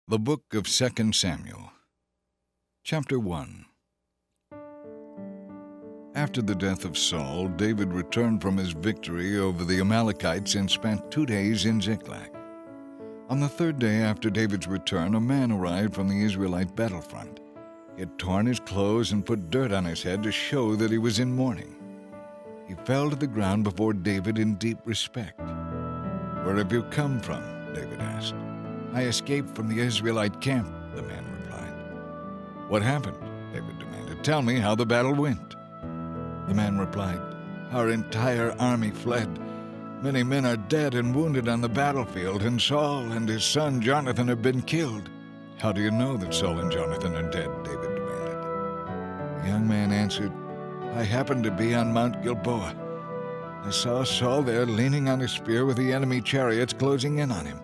The Book of 2 Samuel, Chapter 1. After the death of Saul, David returned from his victory over the Amalekites and spent 2 days in Ziklag. On the third day after David's return, a man arrived from the Israelite battlefront. He had torn his clothes and put dirt on his head to show that he was in mourning. He fell to the ground before David in deep respect. "Where have you come from?" David asked. "I escaped from the Israelite camp," the man replied. "What happened?" David demanded. "Tell me how the battle went." The man replied, "Our entire army fled. Many men are dead and wounded on the battlefield, and Saul and his son Jonathan have been killed." "How do you know that Saul and Jonathan are dead?" David demanded. The young man answered, "I happened to be on Mount Gilboa. I saw Saul there leaning on his spear with the enemy chariots closing in on him.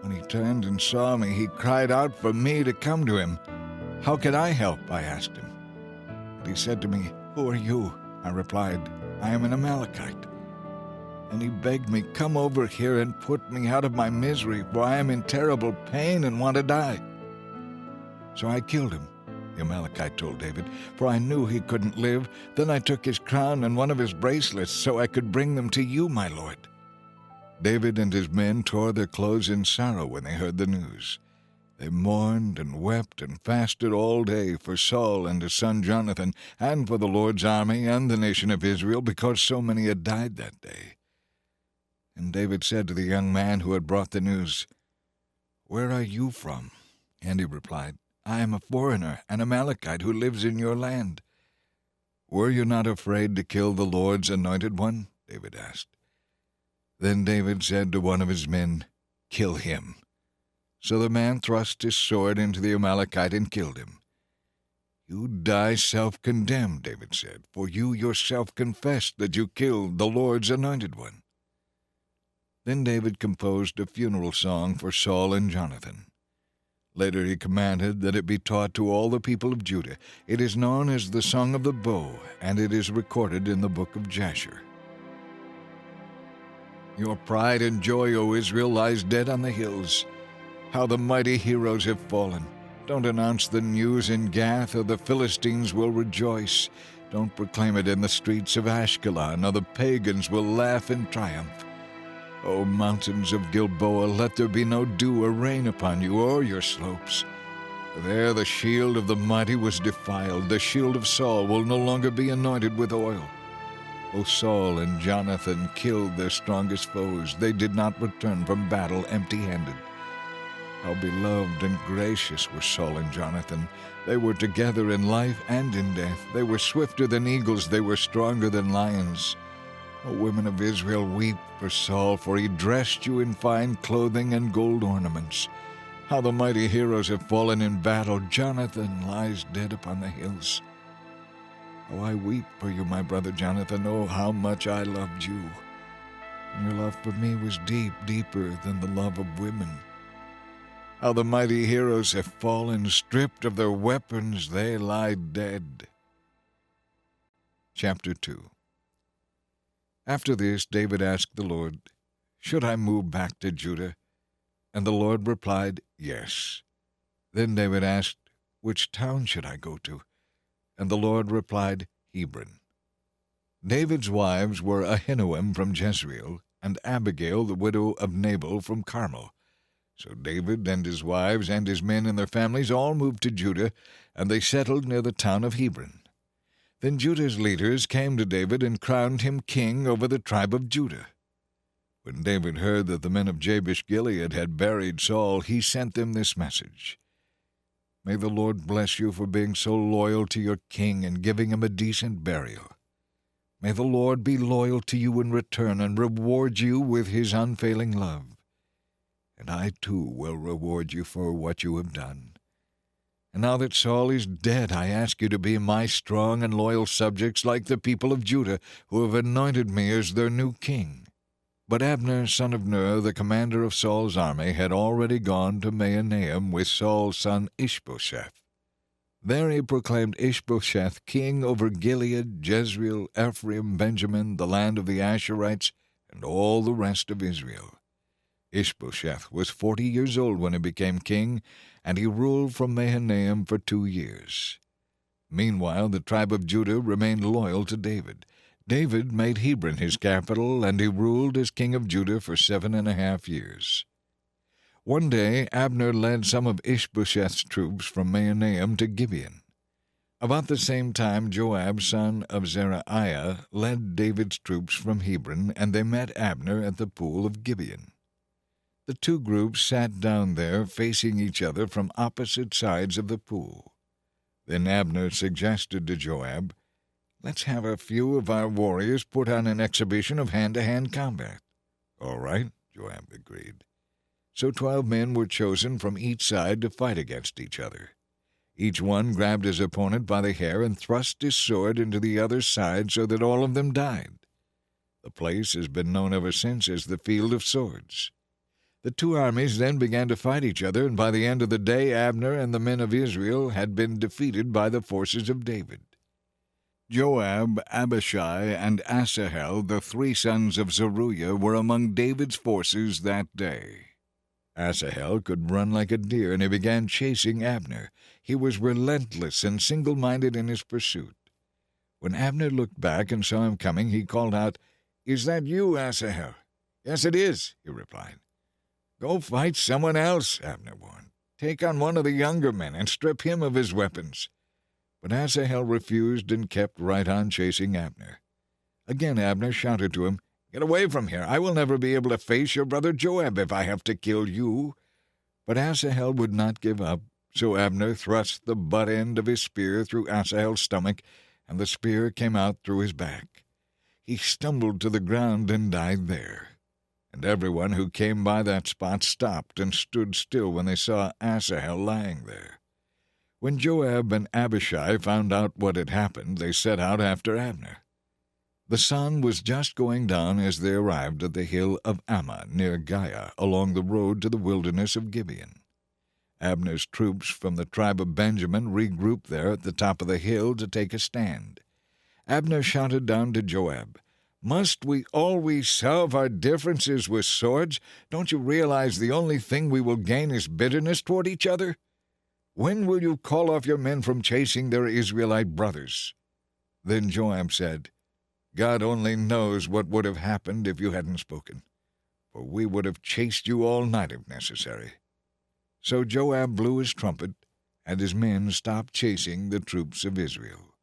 When he turned and saw me, he cried out for me to come to him. 'How can I help?' I asked him. And he said to me, 'Who are you?' I replied, 'I am an Amalekite.' And he begged me, 'Come over here and put me out of my misery, for I am in terrible pain and want to die.' So I killed him," the Amalekite told David, "for I knew he couldn't live. Then I took his crown and one of his bracelets so I could bring them to you, my lord." David and his men tore their clothes in sorrow when they heard the news. They mourned and wept and fasted all day for Saul and his son Jonathan, and for the Lord's army and the nation of Israel, because so many had died that day. And David said to the young man who had brought the news, "Where are you from?" And he replied, "I am a foreigner, an Amalekite who lives in your land." "Were you not afraid to kill the Lord's anointed one?" David asked. Then David said to one of his men, "Kill him." So the man thrust his sword into the Amalekite and killed him. "You die self-condemned," David said, "for you yourself confessed that you killed the Lord's anointed one." Then David composed a funeral song for Saul and Jonathan. Later he commanded that it be taught to all the people of Judah. It is known as the Song of the Bow, and it is recorded in the book of Jasher. "Your pride and joy, O Israel, lies dead on the hills. How the mighty heroes have fallen. Don't announce the news in Gath, or the Philistines will rejoice. Don't proclaim it in the streets of Ashkelon, or the pagans will laugh in triumph. O mountains of Gilboa, let there be no dew or rain upon you or your slopes. For there the shield of the mighty was defiled. The shield of Saul will no longer be anointed with oil. O Saul and Jonathan killed their strongest foes. They did not return from battle empty-handed. How beloved and gracious were Saul and Jonathan. They were together in life and in death. They were swifter than eagles. They were stronger than lions. O women of Israel, weep for Saul, for he dressed you in fine clothing and gold ornaments. How the mighty heroes have fallen in battle. Jonathan lies dead upon the hills. Oh, I weep for you, my brother Jonathan. Oh, how much I loved you. And your love for me was deep, deeper than the love of women. How the mighty heroes have fallen, stripped of their weapons, they lie dead." Chapter 2. After this, David asked the Lord, "Should I move back to Judah?" And the Lord replied, "Yes." Then David asked, "Which town should I go to?" And the Lord replied, "Hebron." David's wives were Ahinoam from Jezreel, and Abigail the widow of Nabal from Carmel. So David and his wives and his men and their families all moved to Judah, and they settled near the town of Hebron. Then Judah's leaders came to David and crowned him king over the tribe of Judah. When David heard that the men of Jabesh-Gilead had buried Saul, he sent them this message: "May the Lord bless you for being so loyal to your king and giving him a decent burial. May the Lord be loyal to you in return and reward you with his unfailing love. And I, too, will reward you for what you have done. And now that Saul is dead, I ask you to be my strong and loyal subjects like the people of Judah, who have anointed me as their new king." But Abner, son of Ner, the commander of Saul's army, had already gone to Mahanaim with Saul's son Ishbosheth. There he proclaimed Ishbosheth king over Gilead, Jezreel, Ephraim, Benjamin, the land of the Asherites, and all the rest of Israel. Ishbosheth was 40 years old when he became king, and he ruled from Mahanaim for 2 years. Meanwhile, the tribe of Judah remained loyal to David. David made Hebron his capital, and he ruled as king of Judah for 7.5 years. One day, Abner led some of Ishbosheth's troops from Mahanaim to Gibeon. About the same time, Joab, son of Zeruiah, led David's troops from Hebron, and they met Abner at the pool of Gibeon. The two groups sat down there, facing each other from opposite sides of the pool. Then Abner suggested to Joab, "Let's have a few of our warriors put on an exhibition of hand-to-hand combat." "All right," Joab agreed. So 12 men were chosen from each side to fight against each other. Each one grabbed his opponent by the hair and thrust his sword into the other's side so that all of them died. The place has been known ever since as the Field of Swords. The two armies then began to fight each other, and by the end of the day Abner and the men of Israel had been defeated by the forces of David. Joab, Abishai, and Asahel, the 3 sons of Zeruiah, were among David's forces that day. Asahel could run like a deer, and he began chasing Abner. He was relentless and single-minded in his pursuit. When Abner looked back and saw him coming, he called out, "Is that you, Asahel?" "Yes, it is," he replied. "Go fight someone else," Abner warned. "Take on one of the younger men and strip him of his weapons." But Asahel refused and kept right on chasing Abner. Again Abner shouted to him, "Get away from here. I will never be able to face your brother Joab if I have to kill you." But Asahel would not give up, so Abner thrust the butt end of his spear through Asahel's stomach, and the spear came out through his back. He stumbled to the ground and died there. And everyone who came by that spot stopped and stood still when they saw Asahel lying there. When Joab and Abishai found out what had happened, they set out after Abner. The sun was just going down as they arrived at the hill of Ammah near Giah, along the road to the wilderness of Gibeon. Abner's troops from the tribe of Benjamin regrouped there at the top of the hill to take a stand. Abner shouted down to Joab, "Must we always solve our differences with swords? Don't you realize the only thing we will gain is bitterness toward each other? When will you call off your men from chasing their Israelite brothers?" Then Joab said, "God only knows what would have happened if you hadn't spoken, for we would have chased you all night if necessary." So Joab blew his trumpet, and his men stopped chasing the troops of Israel.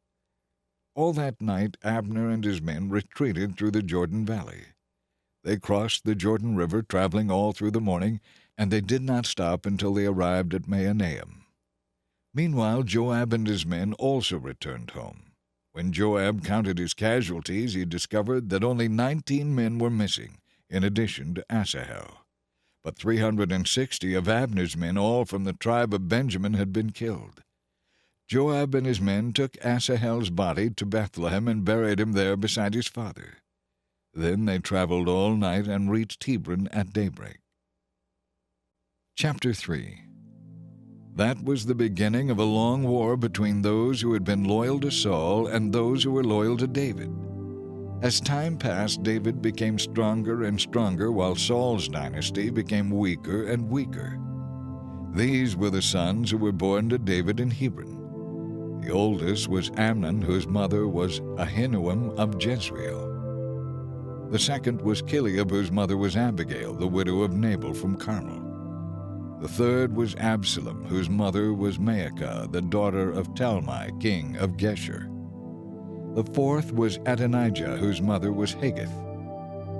All that night Abner and his men retreated through the Jordan Valley. They crossed the Jordan River, traveling all through the morning, and they did not stop until they arrived at Mahanaim. Meanwhile, Joab and his men also returned home. When Joab counted his casualties, he discovered that only 19 men were missing, in addition to Asahel. But 360 of Abner's men, all from the tribe of Benjamin, had been killed. Joab and his men took Asahel's body to Bethlehem and buried him there beside his father. Then they traveled all night and reached Hebron at daybreak. Chapter 3. That was the beginning of a long war between those who had been loyal to Saul and those who were loyal to David. As time passed, David became stronger and stronger, while Saul's dynasty became weaker and weaker. These were the sons who were born to David in Hebron. The oldest was Amnon, whose mother was Ahinoam of Jezreel. The second was Chileab, whose mother was Abigail, the widow of Nabal from Carmel. The third was Absalom, whose mother was Maacah, the daughter of Talmai, king of Geshur. The fourth was Adonijah, whose mother was Haggith.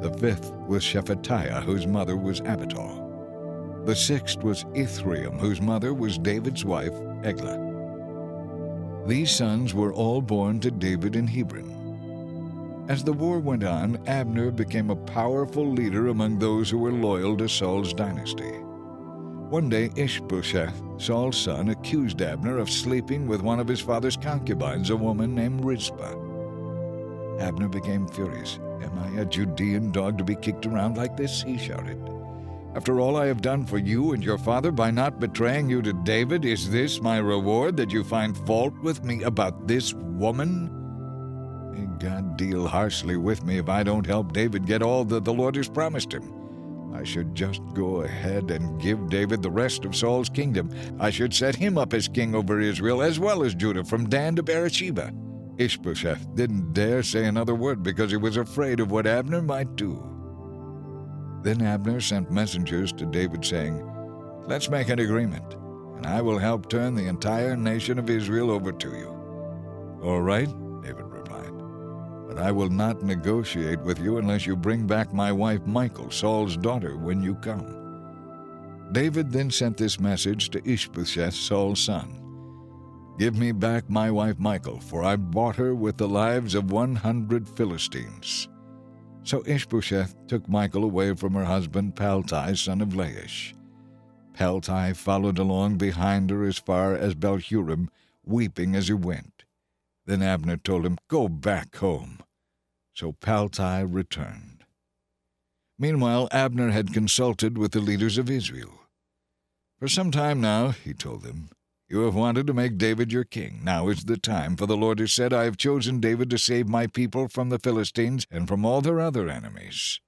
The fifth was Shephatiah, whose mother was Abital. The sixth was Ithream, whose mother was David's wife, Eglah. These sons were all born to David in Hebron. As the war went on, Abner became a powerful leader among those who were loyal to Saul's dynasty. One day Ishbosheth, Saul's son, accused Abner of sleeping with one of his father's concubines, a woman named Rizpah. Abner became furious. "Am I a Judean dog to be kicked around like this?" he shouted. "After all I have done for you and your father by not betraying you to David, is this my reward, that you find fault with me about this woman? May God deal harshly with me if I don't help David get all that the Lord has promised him. I should just go ahead and give David the rest of Saul's kingdom. I should set him up as king over Israel as well as Judah, from Dan to Beersheba." Ishbosheth didn't dare say another word because he was afraid of what Abner might do. Then Abner sent messengers to David saying, "Let's make an agreement, and I will help turn the entire nation of Israel over to you." "All right," David replied, "but I will not negotiate with you unless you bring back my wife Michal, Saul's daughter, when you come." David then sent this message to Ishbosheth, Saul's son: "Give me back my wife Michal, for I bought her with the lives of 100 Philistines." So Ishbosheth took Michal away from her husband Paltai, son of Laish. Paltai followed along behind her as far as Baal-Hurim, weeping as he went. Then Abner told him, "Go back home." So Paltai returned. Meanwhile, Abner had consulted with the leaders of Israel. "For some time now," he told them, "you have wanted to make David your king. Now is the time, for the Lord has said, 'I have chosen David to save my people from the Philistines and from all their other enemies.'"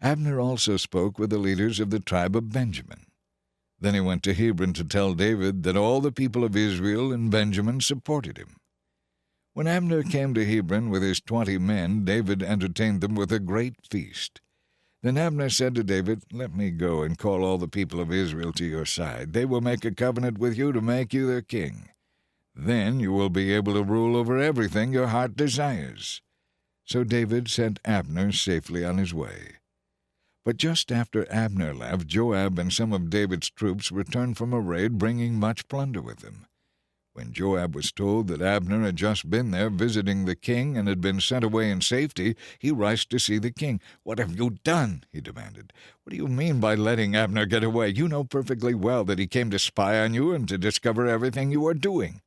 Abner also spoke with the leaders of the tribe of Benjamin. Then he went to Hebron to tell David that all the people of Israel and Benjamin supported him. When Abner came to Hebron with his 20 men, David entertained them with a great feast. Then Abner said to David, "Let me go and call all the people of Israel to your side. They will make a covenant with you to make you their king. Then you will be able to rule over everything your heart desires." So David sent Abner safely on his way. But just after Abner left, Joab and some of David's troops returned from a raid, bringing much plunder with them. When Joab was told that Abner had just been there visiting the king and had been sent away in safety, he rushed to see the king. "What have you done?" he demanded. "What do you mean by letting Abner get away? You know perfectly well that he came to spy on you and to discover everything you are doing."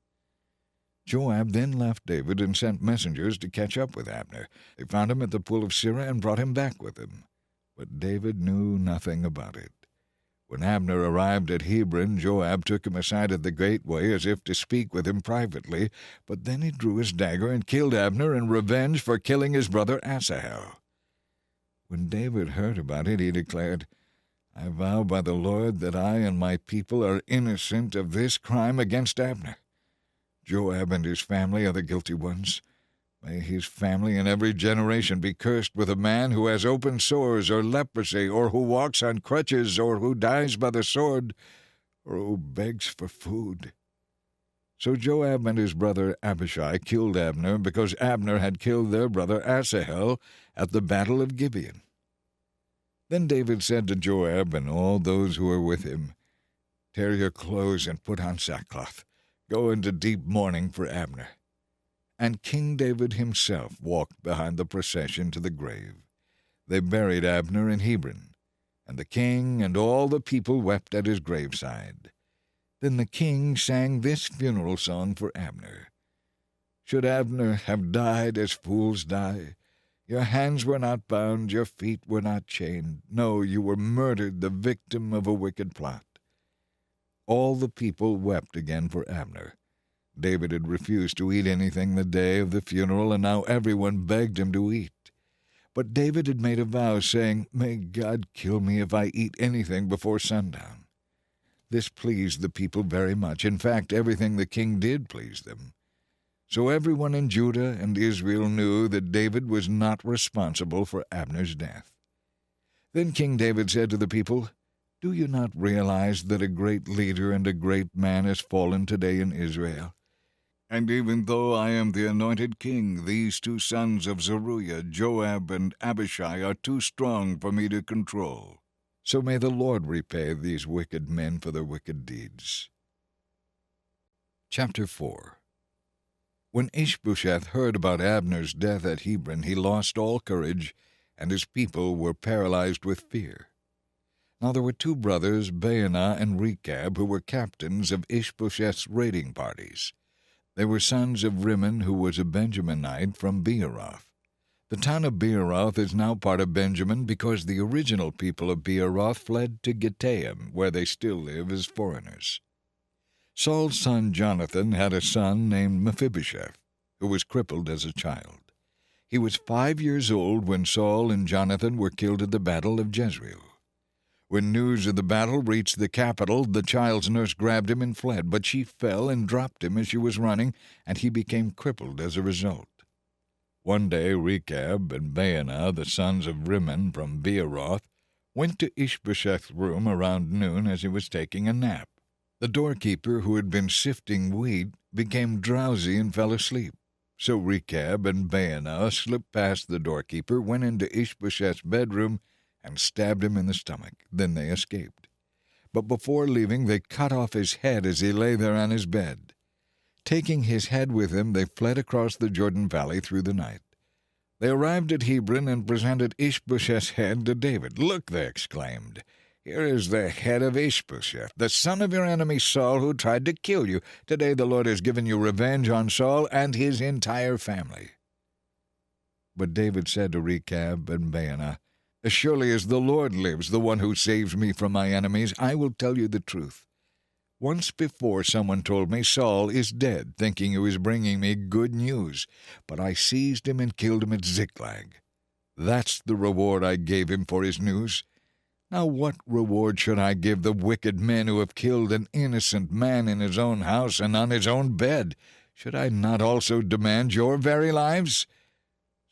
Joab then left David and sent messengers to catch up with Abner. They found him at the pool of Sirah and brought him back with them. But David knew nothing about it. When Abner arrived at Hebron, Joab took him aside at the gateway as if to speak with him privately, but then he drew his dagger and killed Abner in revenge for killing his brother Asahel. When David heard about it, he declared, "I vow by the Lord that I and my people are innocent of this crime against Abner. Joab and his family are the guilty ones. May his family in every generation be cursed with a man who has open sores or leprosy, or who walks on crutches, or who dies by the sword, or who begs for food." So Joab and his brother Abishai killed Abner, because Abner had killed their brother Asahel at the battle of Gibeon. Then David said to Joab and all those who were with him, "Tear your clothes and put on sackcloth. Go into deep mourning for Abner." And King David himself walked behind the procession to the grave. They buried Abner in Hebron, and the king and all the people wept at his graveside. Then the king sang this funeral song for Abner: "Should Abner have died as fools die? Your hands were not bound, your feet were not chained. No, you were murdered, the victim of a wicked plot." All the people wept again for Abner. David had refused to eat anything the day of the funeral, and now everyone begged him to eat. But David had made a vow, saying, "May God kill me if I eat anything before sundown." This pleased the people very much. In fact, everything the king did pleased them. So everyone in Judah and Israel knew that David was not responsible for Abner's death. Then King David said to the people, "Do you not realize that a great leader and a great man has fallen today in Israel? And even though I am the anointed king, these 2 sons of Zeruiah, Joab and Abishai, are too strong for me to control. So may the Lord repay these wicked men for their wicked deeds." Chapter 4. When Ishbosheth heard about Abner's death at Hebron, he lost all courage, and his people were paralyzed with fear. Now there were 2 brothers, Baanah and Rechab, who were captains of Ishbosheth's raiding parties. They were sons of Rimmon, who was a Benjaminite from Beeroth. The town of Beeroth is now part of Benjamin because the original people of Beeroth fled to Gittaim, where they still live as foreigners. Saul's son Jonathan had a son named Mephibosheth, who was crippled as a child. He was 5 years old when Saul and Jonathan were killed at the battle of Jezreel. When news of the battle reached the capital, the child's nurse grabbed him and fled, but she fell and dropped him as she was running, and he became crippled as a result. One day Rechab and Baanah, the sons of Rimmon from Beeroth, went to Ishbosheth's room around noon as he was taking a nap. The doorkeeper, who had been sifting wheat, became drowsy and fell asleep. So Rechab and Baanah slipped past the doorkeeper, went into Ishbosheth's bedroom, and stabbed him in the stomach. Then they escaped. But before leaving, they cut off his head as he lay there on his bed. Taking his head with them, they fled across the Jordan Valley through the night. They arrived at Hebron and presented Ishbosheth's head to David. "Look," they exclaimed, "here is the head of Ishbosheth, the son of your enemy Saul, who tried to kill you. Today the Lord has given you revenge on Saul and his entire family." But David said to Rechab and Baanah, "As surely as the Lord lives, the one who saves me from my enemies, I will tell you the truth. Once before someone told me, 'Saul is dead,' thinking he was bringing me good news, but I seized him and killed him at Ziklag. That's the reward I gave him for his news. Now what reward should I give the wicked men who have killed an innocent man in his own house and on his own bed? Should I not also demand your very lives?"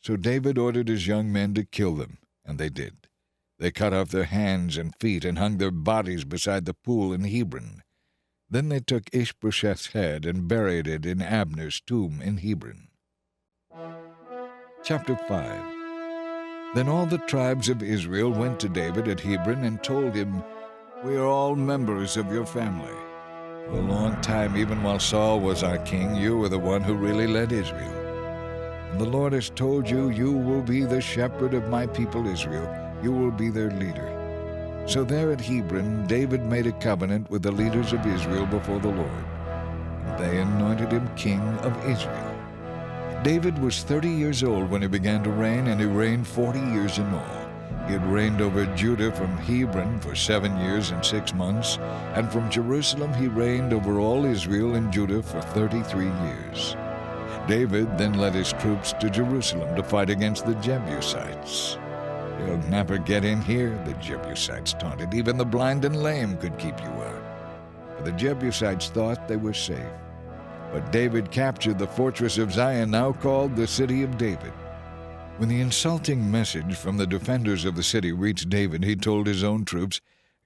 So David ordered his young men to kill them, and they did. They cut off their hands and feet and hung their bodies beside the pool in Hebron. Then they took Ishbosheth's head and buried it in Abner's tomb in Hebron. Chapter 5. Then all the tribes of Israel went to David at Hebron and told him, "We are all members of your family. For a long time, even while Saul was our king, you were the one who really led Israel. And the Lord has told you, you will be the shepherd of my people Israel. You will be their leader." So there at Hebron, David made a covenant with the leaders of Israel before the Lord, and they anointed him king of Israel. David was 30 years old when he began to reign, and he reigned 40 years in all. He had reigned over Judah from Hebron for 7 years and 6 months, and from Jerusalem he reigned over all Israel and Judah for 33 years. David then led his troops to Jerusalem to fight against the Jebusites. "You'll never get in here," the Jebusites taunted. "Even the blind and lame could keep you out." But the Jebusites thought they were safe. But David captured the fortress of Zion, now called the City of David. When the insulting message from the defenders of the city reached David, he told his own troops,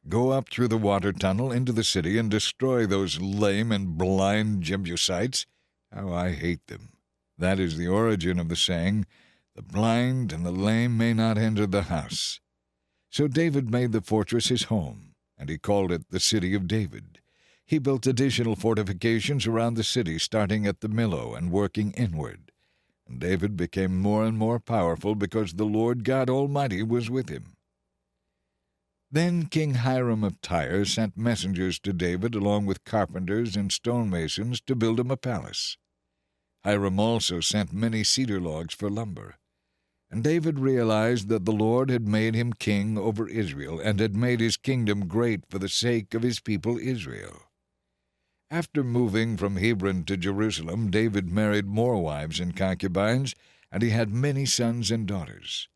"Go up through the water tunnel into the city and destroy those lame and blind Jebusites. How I hate them." That is the origin of the saying, "The blind and the lame may not enter the house." So David made the fortress his home, and he called it the City of David. He built additional fortifications around the city, starting at the Millo and working inward. And David became more and more powerful because the Lord God Almighty was with him. Then King Hiram of Tyre sent messengers to David along with carpenters and stonemasons to build him a palace. Hiram also sent many cedar logs for lumber. And David realized that the Lord had made him king over Israel and had made his kingdom great for the sake of his people Israel. After moving from Hebron to Jerusalem, David married more wives and concubines, and he had many sons and daughters.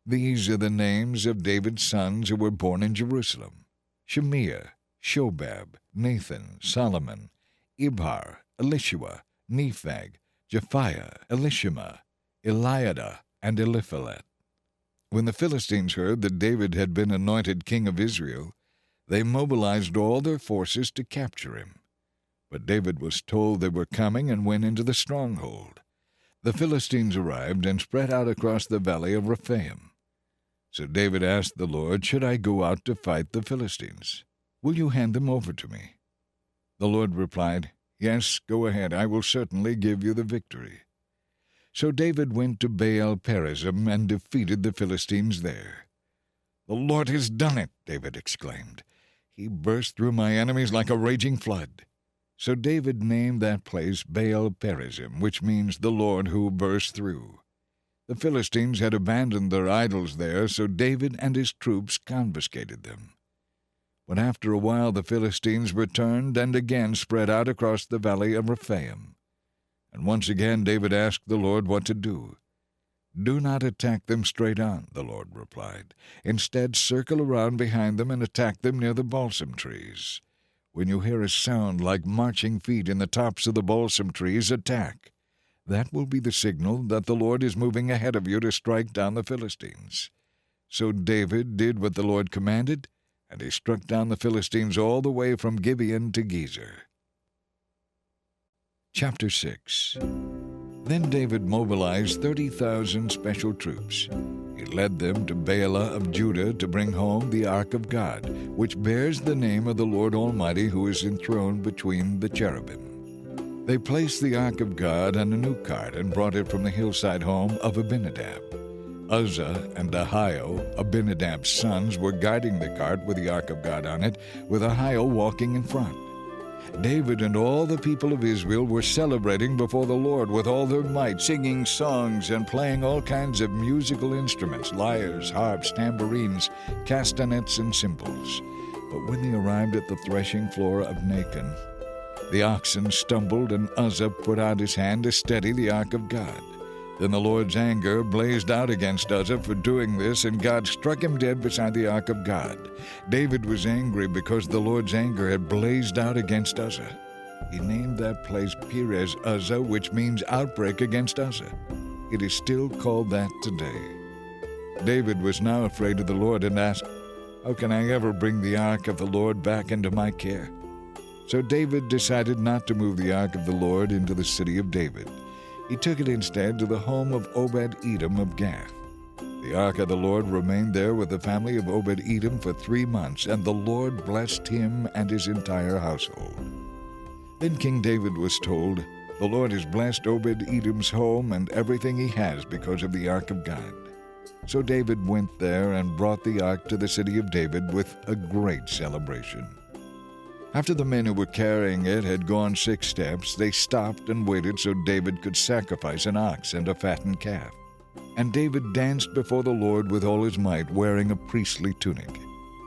These are the names of David's sons who were born in Jerusalem: Shemiah, Shobab, Nathan, Solomon, Ibhar, Elishua, Nepheg, Japhiah, Elishama, Eliada, and Eliphalet. When the Philistines heard that David had been anointed king of Israel, they mobilized all their forces to capture him. But David was told they were coming and went into the stronghold. The Philistines arrived and spread out across the valley of Rephaim. So David asked the Lord, "Should I go out to fight the Philistines? Will you hand them over to me?" The Lord replied, "Yes, go ahead. I will certainly give you the victory." So David went to Baal-perazim and defeated the Philistines there. "The Lord has done it," David exclaimed. "He burst through my enemies like a raging flood." So David named that place Baal-perazim, which means the Lord who burst through. The Philistines had abandoned their idols there, so David and his troops confiscated them. But after a while the Philistines returned and again spread out across the valley of Rephaim. And once again David asked the Lord what to do. "Do not attack them straight on," the Lord replied. "Instead, circle around behind them and attack them near the balsam trees. When you hear a sound like marching feet in the tops of the balsam trees, attack. That will be the signal that the Lord is moving ahead of you to strike down the Philistines." So David did what the Lord commanded, and he struck down the Philistines all the way from Gibeon to Gezer. Chapter 6. Then David mobilized 30,000 special troops. He led them to Baalah of Judah to bring home the Ark of God, which bears the name of the Lord Almighty, who is enthroned between the cherubim. They placed the Ark of God on a new cart and brought it from the hillside home of Abinadab. Uzzah and Ahio, Abinadab's sons, were guiding the cart with the Ark of God on it, with Ahio walking in front. David and all the people of Israel were celebrating before the Lord with all their might, singing songs and playing all kinds of musical instruments, lyres, harps, tambourines, castanets, and cymbals. But when they arrived at the threshing floor of Nacon, the oxen stumbled, and Uzzah put out his hand to steady the Ark of God. Then the Lord's anger blazed out against Uzzah for doing this, and God struck him dead beside the Ark of God. David was angry because the Lord's anger had blazed out against Uzzah. He named that place Perez Uzzah, which means outbreak against Uzzah. It is still called that today. David was now afraid of the Lord and asked, "How can I ever bring the Ark of the Lord back into my care?" So David decided not to move the Ark of the Lord into the city of David. He took it instead to the home of Obed-Edom of Gath. The Ark of the Lord remained there with the family of Obed-Edom for 3 months, and the Lord blessed him and his entire household. Then King David was told, "The Lord has blessed Obed-Edom's home and everything he has because of the Ark of God." So David went there and brought the Ark to the city of David with a great celebration. After the men who were carrying it had gone 6 steps, they stopped and waited so David could sacrifice an ox and a fattened calf. And David danced before the Lord with all his might, wearing a priestly tunic.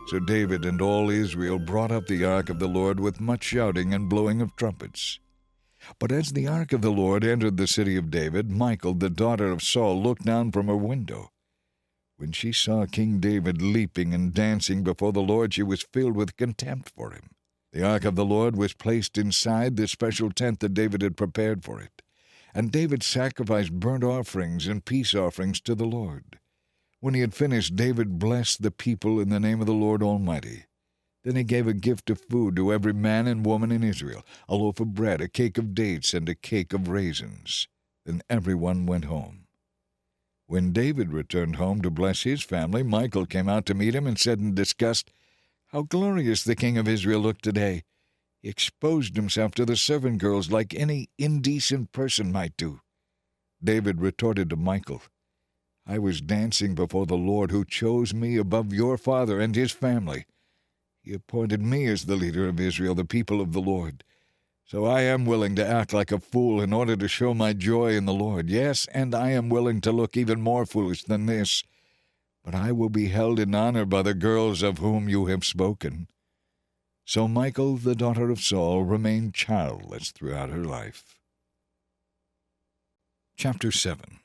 So David and all Israel brought up the Ark of the Lord with much shouting and blowing of trumpets. But as the Ark of the Lord entered the city of David, Michal, the daughter of Saul, looked down from her window. When she saw King David leaping and dancing before the Lord, she was filled with contempt for him. The Ark of the Lord was placed inside the special tent that David had prepared for it, and David sacrificed burnt offerings and peace offerings to the Lord. When he had finished, David blessed the people in the name of the Lord Almighty. Then he gave a gift of food to every man and woman in Israel, a loaf of bread, a cake of dates, and a cake of raisins. Then everyone went home. When David returned home to bless his family, Michal came out to meet him and said in disgust, "How glorious the king of Israel looked today! He exposed himself to the servant girls like any indecent person might do." David retorted to Michal, "I was dancing before the Lord, who chose me above your father and his family. He appointed me as the leader of Israel, the people of the Lord. So I am willing to act like a fool in order to show my joy in the Lord. Yes, and I am willing to look even more foolish than this. But I will be held in honor by the girls of whom you have spoken." So Michal, the daughter of Saul, remained childless throughout her life. Chapter 7.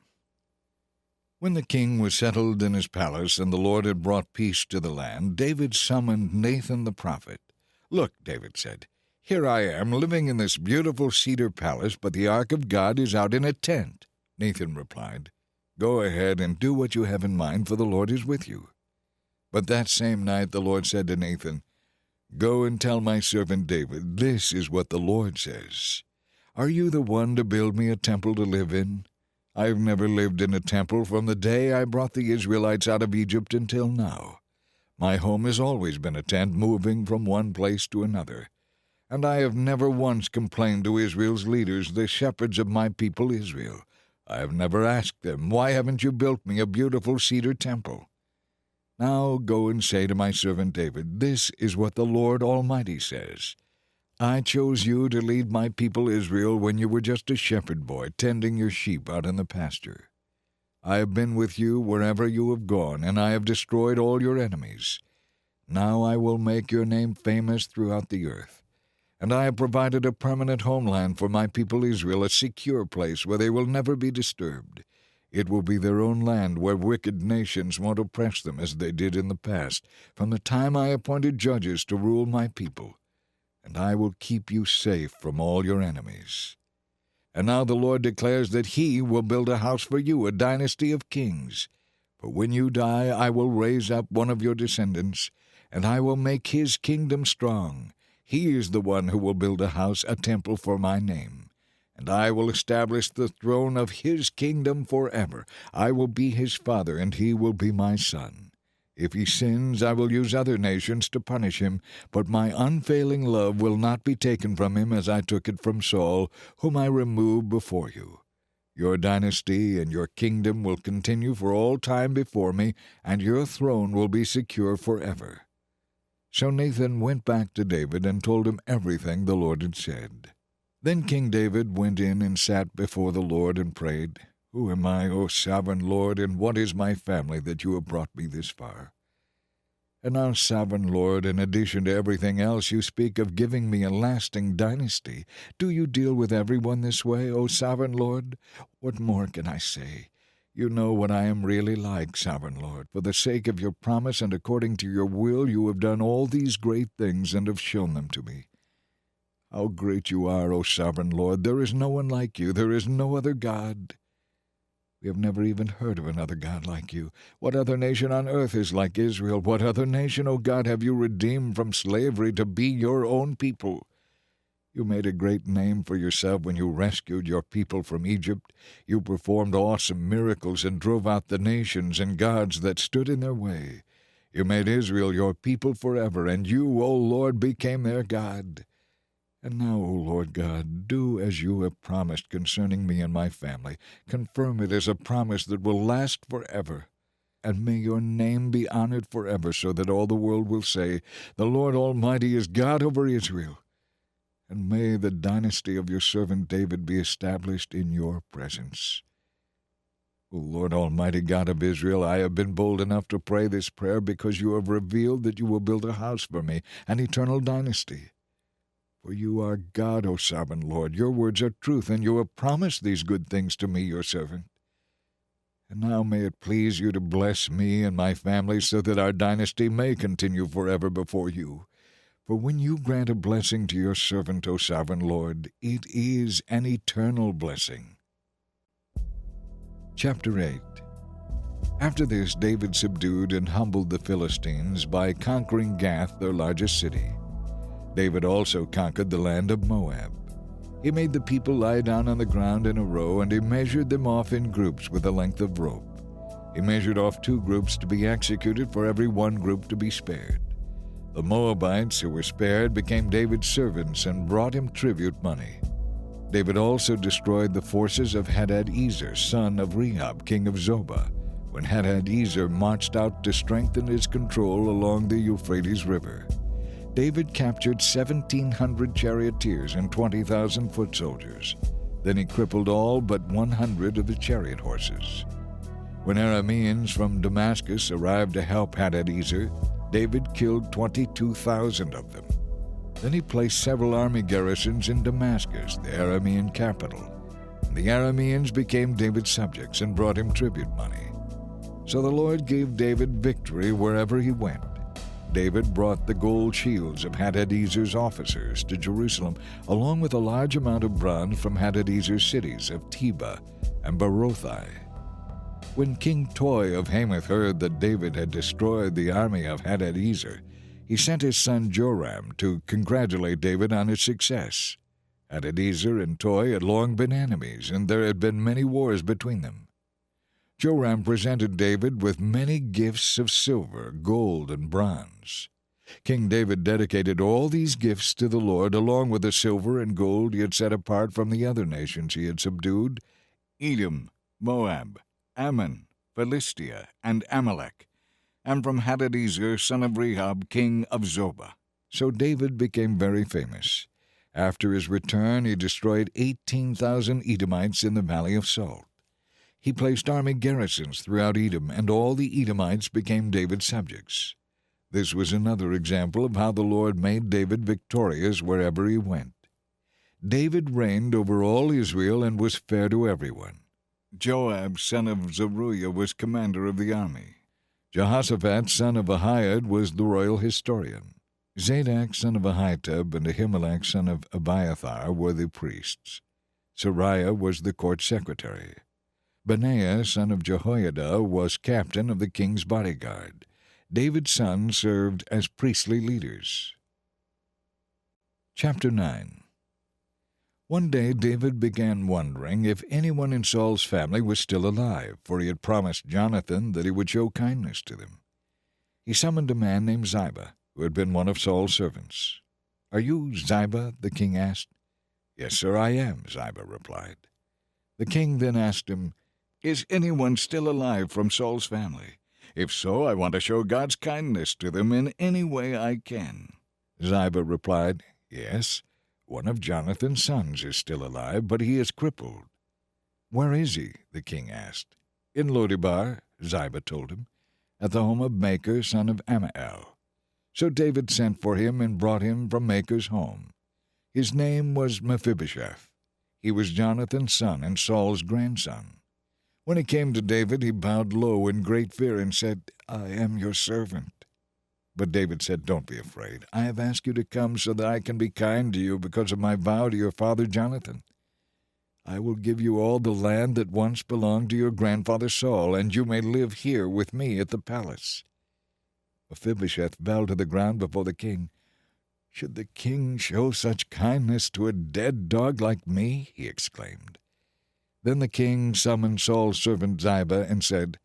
When the king was settled in his palace and the Lord had brought peace to the land, David summoned Nathan the prophet. "Look," David said, "here I am living in this beautiful cedar palace, but the Ark of God is out in a tent." Nathan replied, "Go ahead and do what you have in mind, for the Lord is with you." But that same night the Lord said to Nathan, "Go and tell my servant David, this is what the Lord says. Are you the one to build me a temple to live in? I have never lived in a temple from the day I brought the Israelites out of Egypt until now. My home has always been a tent, moving from one place to another. And I have never once complained to Israel's leaders, the shepherds of my people Israel. I have never asked them, 'Why haven't you built me a beautiful cedar temple?' Now go and say to my servant David, 'This is what the Lord Almighty says. I chose you to lead my people Israel when you were just a shepherd boy, tending your sheep out in the pasture. I have been with you wherever you have gone, and I have destroyed all your enemies. Now I will make your name famous throughout the earth. And I have provided a permanent homeland for my people Israel, a secure place where they will never be disturbed. It will be their own land where wicked nations won't oppress them as they did in the past, from the time I appointed judges to rule my people. And I will keep you safe from all your enemies. And now the Lord declares that He will build a house for you, a dynasty of kings. For when you die, I will raise up one of your descendants, and I will make his kingdom strong. He is the one who will build a house, a temple for my name. And I will establish the throne of his kingdom forever. I will be his father, and he will be my son. If he sins, I will use other nations to punish him, but my unfailing love will not be taken from him as I took it from Saul, whom I removed before you. Your dynasty and your kingdom will continue for all time before me, and your throne will be secure forever." So Nathan went back to David and told him everything the Lord had said. Then King David went in and sat before the Lord and prayed, "Who am I, O sovereign Lord, and what is my family that you have brought me this far? And now, sovereign Lord, in addition to everything else, you speak of giving me a lasting dynasty. Do you deal with everyone this way, O sovereign Lord? What more can I say? You know what I am really like, sovereign Lord. For the sake of your promise and according to your will, you have done all these great things and have shown them to me. How great you are, O sovereign Lord! There is no one like you. There is no other God. We have never even heard of another God like you. What other nation on earth is like Israel? What other nation, O God, have you redeemed from slavery to be your own people? You made a great name for yourself when you rescued your people from Egypt. You performed awesome miracles and drove out the nations and gods that stood in their way. You made Israel your people forever, and you, O Lord, became their God. And now, O Lord God, do as you have promised concerning me and my family. Confirm it as a promise that will last forever. And may your name be honored forever, so that all the world will say, 'The Lord Almighty is God over Israel.' And may the dynasty of your servant David be established in your presence. O Lord Almighty God of Israel, I have been bold enough to pray this prayer because you have revealed that you will build a house for me, an eternal dynasty. For you are God, O sovereign Lord. Your words are truth, and you have promised these good things to me, your servant. And now may it please you to bless me and my family so that our dynasty may continue forever before you. For when you grant a blessing to your servant, O sovereign Lord, it is an eternal blessing." Chapter 8. After this, David subdued and humbled the Philistines by conquering Gath, their largest city. David also conquered the land of Moab. He made the people lie down on the ground in a row, and he measured them off in groups with a length of rope. He measured off 2 groups to be executed for every 1 group to be spared. The Moabites who were spared became David's servants and brought him tribute money. David also destroyed the forces of Hadadezer, son of Rehob, king of Zobah, when Hadadezer marched out to strengthen his control along the Euphrates River. David captured 1,700 charioteers and 20,000 foot soldiers. Then he crippled all but 100 of the chariot horses. When Arameans from Damascus arrived to help Hadadezer, David killed 22,000 of them. Then he placed several army garrisons in Damascus, the Aramean capital. And the Arameans became David's subjects and brought him tribute money. So the Lord gave David victory wherever he went. David brought the gold shields of Hadadezer's officers to Jerusalem, along with a large amount of bronze from Hadadezer's cities of Tebah and Berothai. When King Toi of Hamath heard that David had destroyed the army of Hadadezer, he sent his son Joram to congratulate David on his success. Hadadezer and Toi had long been enemies, and there had been many wars between them. Joram presented David with many gifts of silver, gold, and bronze. King David dedicated all these gifts to the Lord, along with the silver and gold he had set apart from the other nations he had subdued: Edom, Moab, Ammon, Philistia, and Amalek, and from Hadadezer, son of Rehob, king of Zobah. So David became very famous. After his return, he destroyed 18,000 Edomites in the Valley of Salt. He placed army garrisons throughout Edom, and all the Edomites became David's subjects. This was another example of how the Lord made David victorious wherever he went. David reigned over all Israel and was fair to everyone. Joab, son of Zeruiah, was commander of the army. Jehoshaphat, son of Ahiad, was the royal historian. Zadok, son of Ahitub, and Ahimelech, son of Abiathar, were the priests. Sariah was the court secretary. Benaiah, son of Jehoiada, was captain of the king's bodyguard. David's sons served as priestly leaders. Chapter 9. One day David began wondering if anyone in Saul's family was still alive, for he had promised Jonathan that he would show kindness to them. He summoned a man named Ziba, who had been one of Saul's servants. "Are you Ziba?" the king asked. "Yes, sir, I am," Ziba replied. The king then asked him, "Is anyone still alive from Saul's family? If so, I want to show God's kindness to them in any way I can." Ziba replied, "Yes, one of Jonathan's sons is still alive, but he is crippled." "Where is he?" the king asked. "In Lodebar," Ziba told him, "at the home of Machir, son of Ammiel." So David sent for him and brought him from Machir's home. His name was Mephibosheth. He was Jonathan's son and Saul's grandson. When he came to David, he bowed low in great fear and said, "I am your servant." But David said, "Don't be afraid. I have asked you to come so that I can be kind to you because of my vow to your father Jonathan. I will give you all the land that once belonged to your grandfather Saul, and you may live here with me at the palace." Mephibosheth fell to the ground before the king. "Should the king show such kindness to a dead dog like me?" he exclaimed. Then the king summoned Saul's servant Ziba and said,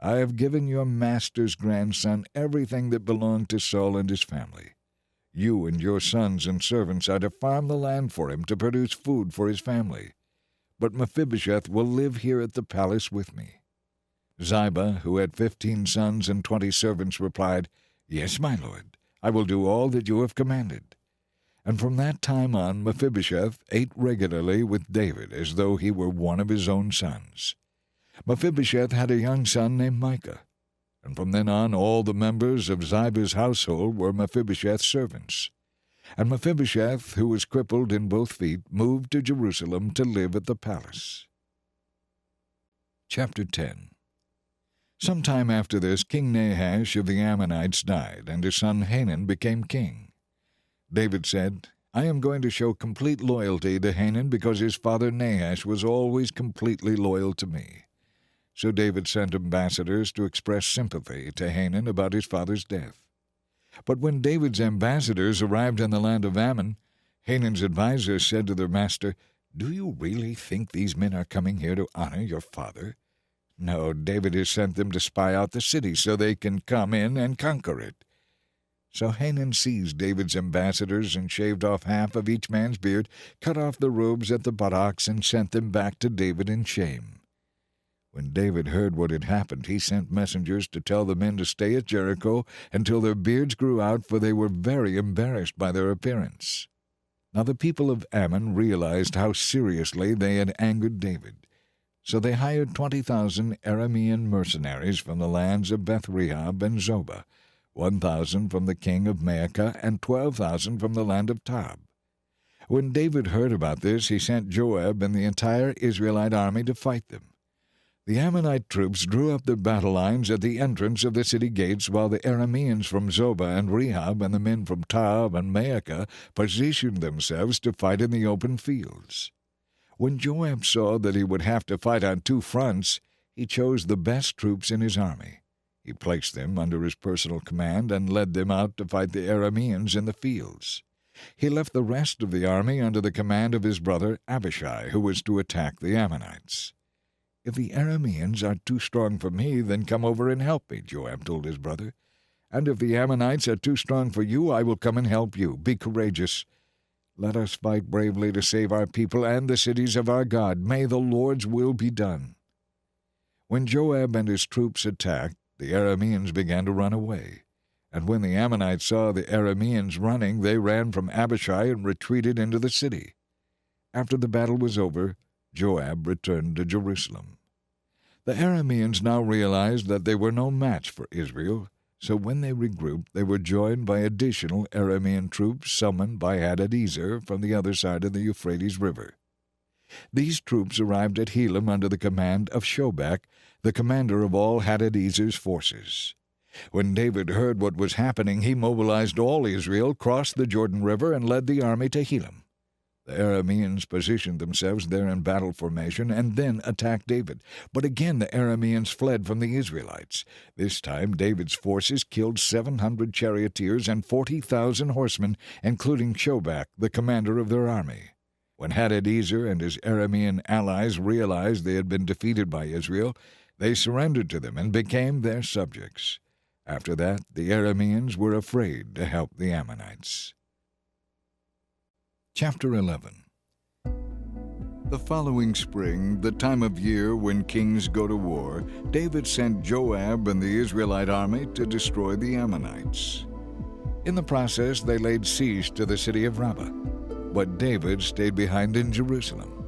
"I have given your master's grandson everything that belonged to Saul and his family. You and your sons and servants are to farm the land for him to produce food for his family. But Mephibosheth will live here at the palace with me." Ziba, who had 15 sons and 20 servants, replied, "Yes, my lord, I will do all that you have commanded." And from that time on Mephibosheth ate regularly with David as though he were one of his own sons. Mephibosheth had a young son named Micah, and from then on all the members of Ziba's household were Mephibosheth's servants. And Mephibosheth, who was crippled in both feet, moved to Jerusalem to live at the palace. Chapter 10. Some time after this, King Nahash of the Ammonites died, and his son Hanun became king. David said, "I am going to show complete loyalty to Hanun because his father Nahash was always completely loyal to me." So David sent ambassadors to express sympathy to Hanun about his father's death. But when David's ambassadors arrived in the land of Ammon, Hanun's advisers said to their master, "Do you really think these men are coming here to honor your father? No, David has sent them to spy out the city so they can come in and conquer it." So Hanun seized David's ambassadors and shaved off half of each man's beard, cut off the robes at the buttocks, and sent them back to David in shame. When David heard what had happened, he sent messengers to tell the men to stay at Jericho until their beards grew out, for they were very embarrassed by their appearance. Now the people of Ammon realized how seriously they had angered David. So they hired 20,000 Aramean mercenaries from the lands of Beth-Rehob and Zobah, 1,000 from the king of Maacah, and 12,000 from the land of Tob. When David heard about this, he sent Joab and the entire Israelite army to fight them. The Ammonite troops drew up their battle lines at the entrance of the city gates, while the Arameans from Zobah and Rehob and the men from Tob and Maacah positioned themselves to fight in the open fields. When Joab saw that he would have to fight on two fronts, he chose the best troops in his army. He placed them under his personal command and led them out to fight the Arameans in the fields. He left the rest of the army under the command of his brother Abishai, who was to attack the Ammonites. "If the Arameans are too strong for me, then come over and help me," Joab told his brother. "And if the Ammonites are too strong for you, I will come and help you. Be courageous. Let us fight bravely to save our people and the cities of our God. May the Lord's will be done." When Joab and his troops attacked, the Arameans began to run away. And when the Ammonites saw the Arameans running, they ran from Abishai and retreated into the city. After the battle was over, Joab returned to Jerusalem. The Arameans now realized that they were no match for Israel, so when they regrouped, they were joined by additional Aramean troops summoned by Hadadezer from the other side of the Euphrates River. These troops arrived at Helam under the command of Shobach, the commander of all Hadadezer's forces. When David heard what was happening, he mobilized all Israel, crossed the Jordan River, and led the army to Helam. The Arameans positioned themselves there in battle formation and then attacked David. But again the Arameans fled from the Israelites. This time David's forces killed 700 charioteers and 40,000 horsemen, including Shobach, the commander of their army. When Hadadezer and his Aramean allies realized they had been defeated by Israel, they surrendered to them and became their subjects. After that, the Arameans were afraid to help the Ammonites. Chapter 11. The following spring, the time of year when kings go to war, David sent Joab and the Israelite army to destroy the Ammonites. In the process, they laid siege to the city of Rabbah, but David stayed behind in Jerusalem.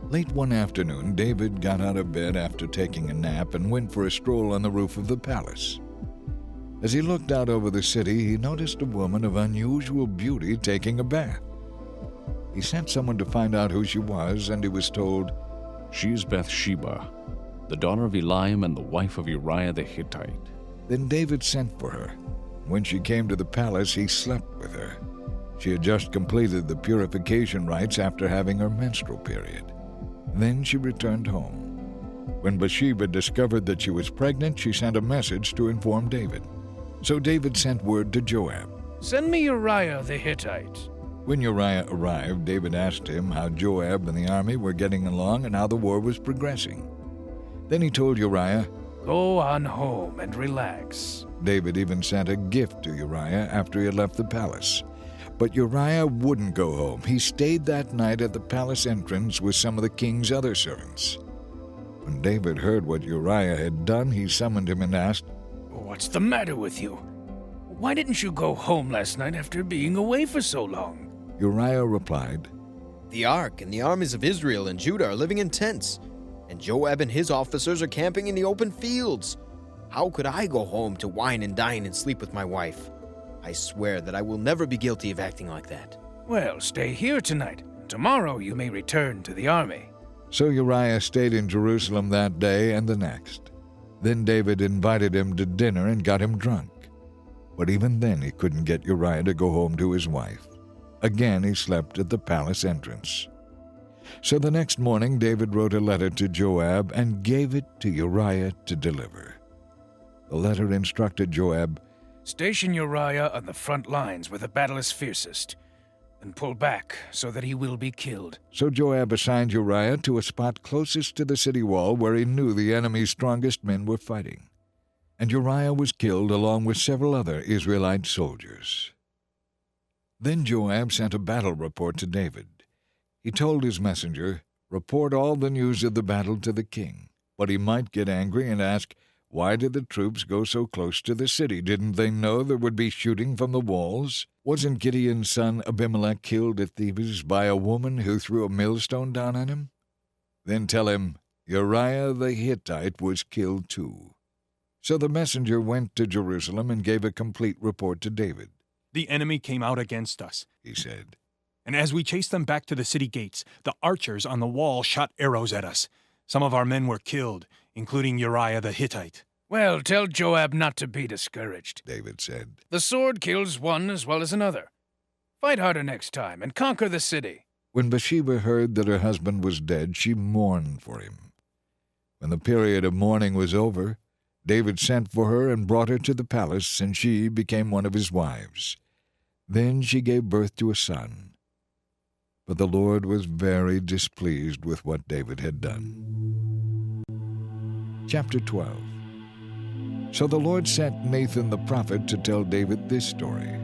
Late one afternoon, David got out of bed after taking a nap and went for a stroll on the roof of the palace. As he looked out over the city, he noticed a woman of unusual beauty taking a bath. He sent someone to find out who she was, and he was told, "She is Bathsheba, the daughter of Eliam and the wife of Uriah the Hittite." Then David sent for her. When she came to the palace, he slept with her. She had just completed the purification rites after having her menstrual period. Then she returned home. When Bathsheba discovered that she was pregnant, she sent a message to inform David. So David sent word to Joab, "Send me Uriah the Hittite." When Uriah arrived, David asked him how Joab and the army were getting along and how the war was progressing. Then he told Uriah, "Go on home and relax." David even sent a gift to Uriah after he had left the palace. But Uriah wouldn't go home. He stayed that night at the palace entrance with some of the king's other servants. When David heard what Uriah had done, he summoned him and asked, "What's the matter with you? Why didn't you go home last night after being away for so long?" Uriah replied, "The ark and the armies of Israel and Judah are living in tents, and Joab and his officers are camping in the open fields. How could I go home to wine and dine and sleep with my wife? I swear that I will never be guilty of acting like that." "Well, stay here tonight. Tomorrow you may return to the army." So Uriah stayed in Jerusalem that day and the next. Then David invited him to dinner and got him drunk. But even then he couldn't get Uriah to go home to his wife. Again he slept at the palace entrance. So the next morning David wrote a letter to Joab and gave it to Uriah to deliver. The letter instructed Joab, "Station Uriah on the front lines where the battle is fiercest, and pull back so that he will be killed." So Joab assigned Uriah to a spot closest to the city wall where he knew the enemy's strongest men were fighting. And Uriah was killed along with several other Israelite soldiers. Then Joab sent a battle report to David. He told his messenger, "Report all the news of the battle to the king." But he might get angry and ask, "Why did the troops go so close to the city? Didn't they know there would be shooting from the walls? Wasn't Gideon's son Abimelech killed at Thebes by a woman who threw a millstone down on him?" Then tell him, "Uriah the Hittite was killed too." So the messenger went to Jerusalem and gave a complete report to David. "The enemy came out against us," he said. "and as we chased them back to the city gates, the archers on the wall shot arrows at us. Some of our men were killed, including Uriah the Hittite." "Well, tell Joab not to be discouraged," David said. "The sword kills one as well as another. Fight harder next time and conquer the city." When Bathsheba heard that her husband was dead, she mourned for him. When the period of mourning was over, David sent for her and brought her to the palace, and she became one of his wives. Then she gave birth to a son. But the Lord was very displeased with what David had done. Chapter 12. So the Lord sent Nathan the prophet to tell David this story.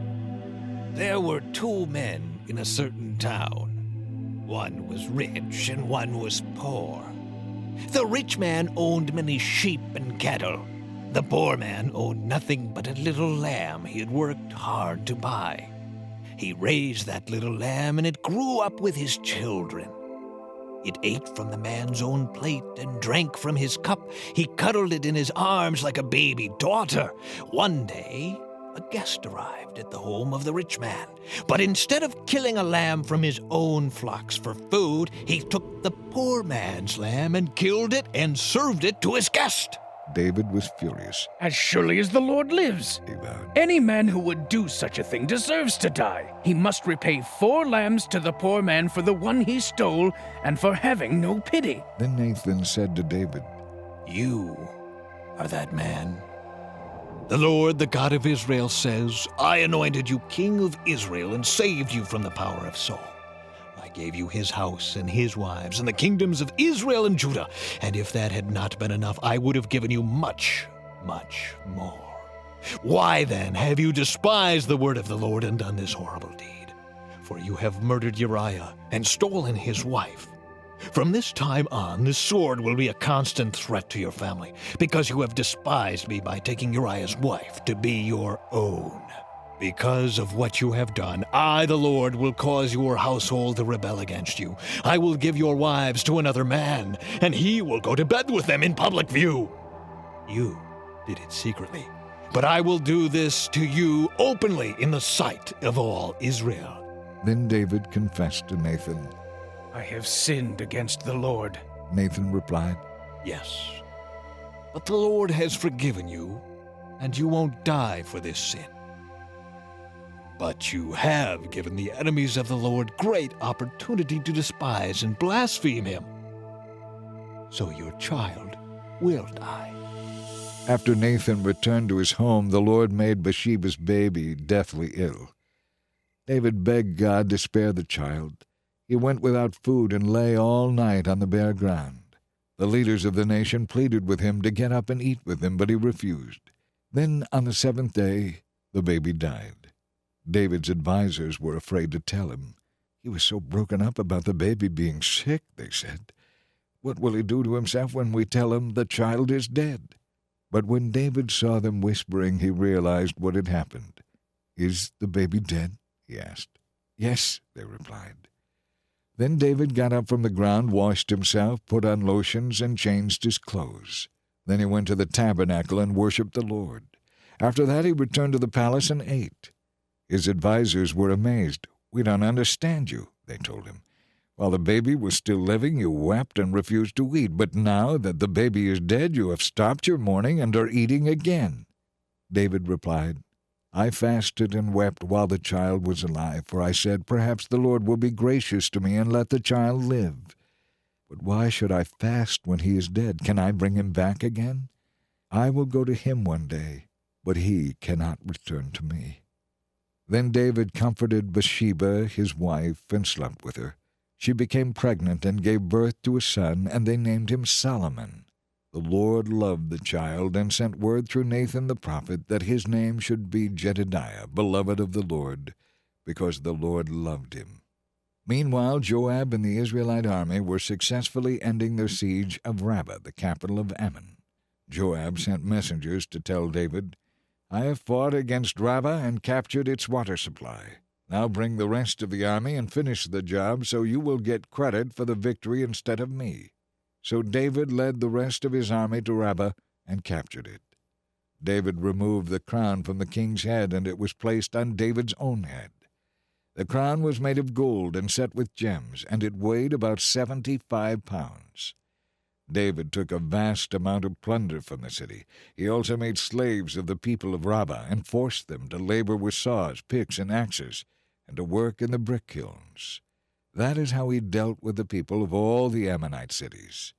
There were two men in a certain town. One was rich and one was poor. The rich man owned many sheep and cattle. The poor man owned nothing but a little lamb he had worked hard to buy. He raised that little lamb, and it grew up with his children. It ate from the man's own plate and drank from his cup. He cuddled it in his arms like a baby daughter. One day, a guest arrived at the home of the rich man. But instead of killing a lamb from his own flocks for food, he took the poor man's lamb and killed it and served it to his guest. David was furious. As surely as the Lord lives, He vowed. any man who would do such a thing deserves to die. He must repay 4 lambs to the poor man for the one he stole and for having no pity. Then Nathan said to David, You are that man. The Lord, the God of Israel, says, I anointed you king of Israel and saved you from the power of Saul. I gave you his house and his wives and the kingdoms of Israel and Judah. And if that had not been enough, I would have given you much, much more. Why then have you despised the word of the Lord and done this horrible deed? For you have murdered Uriah and stolen his wife. From this time on, the sword will be a constant threat to your family, because you have despised me by taking Uriah's wife to be your own. Because of what you have done, I, the Lord, will cause your household to rebel against you. I will give your wives to another man, and he will go to bed with them in public view. You did it secretly, but I will do this to you openly in the sight of all Israel. Then David confessed to Nathan. I have sinned against the Lord. Nathan replied, Yes, but the Lord has forgiven you, and you won't die for this sin. But you have given the enemies of the Lord great opportunity to despise and blaspheme him. So your child will die. After Nathan returned to his home, the Lord made Bathsheba's baby deathly ill. David begged God to spare the child. He went without food and lay all night on the bare ground. The leaders of the nation pleaded with him to get up and eat with them, but he refused. Then on the 7th day, the baby died. David's advisers were afraid to tell him. He was so broken up about the baby being sick, they said. What will he do to himself when we tell him the child is dead? But when David saw them whispering, he realized what had happened. Is the baby dead? He asked. Yes, they replied. Then David got up from the ground, washed himself, put on lotions, and changed his clothes. Then he went to the tabernacle and worshipped the Lord. After that he returned to the palace and ate. His advisers were amazed. We don't understand you, they told him. While the baby was still living, you wept and refused to eat. But now that the baby is dead, you have stopped your mourning and are eating again. David replied, I fasted and wept while the child was alive, for I said, perhaps the Lord will be gracious to me and let the child live. But why should I fast when he is dead? Can I bring him back again? I will go to him one day, but he cannot return to me. Then David comforted Bathsheba, his wife, and slept with her. She became pregnant and gave birth to a son, and they named him Solomon. The Lord loved the child and sent word through Nathan the prophet that his name should be Jedediah, beloved of the Lord, because the Lord loved him. Meanwhile, Joab and the Israelite army were successfully ending their siege of Rabbah, the capital of Ammon. Joab sent messengers to tell David, I have fought against Rabbah and captured its water supply. Now bring the rest of the army and finish the job so you will get credit for the victory instead of me. So David led the rest of his army to Rabbah and captured it. David removed the crown from the king's head, and it was placed on David's own head. The crown was made of gold and set with gems, and it weighed about 75 pounds. David took a vast amount of plunder from the city. He also made slaves of the people of Rabbah and forced them to labor with saws, picks, and axes, and to work in the brick kilns. That is how he dealt with the people of all the Ammonite cities.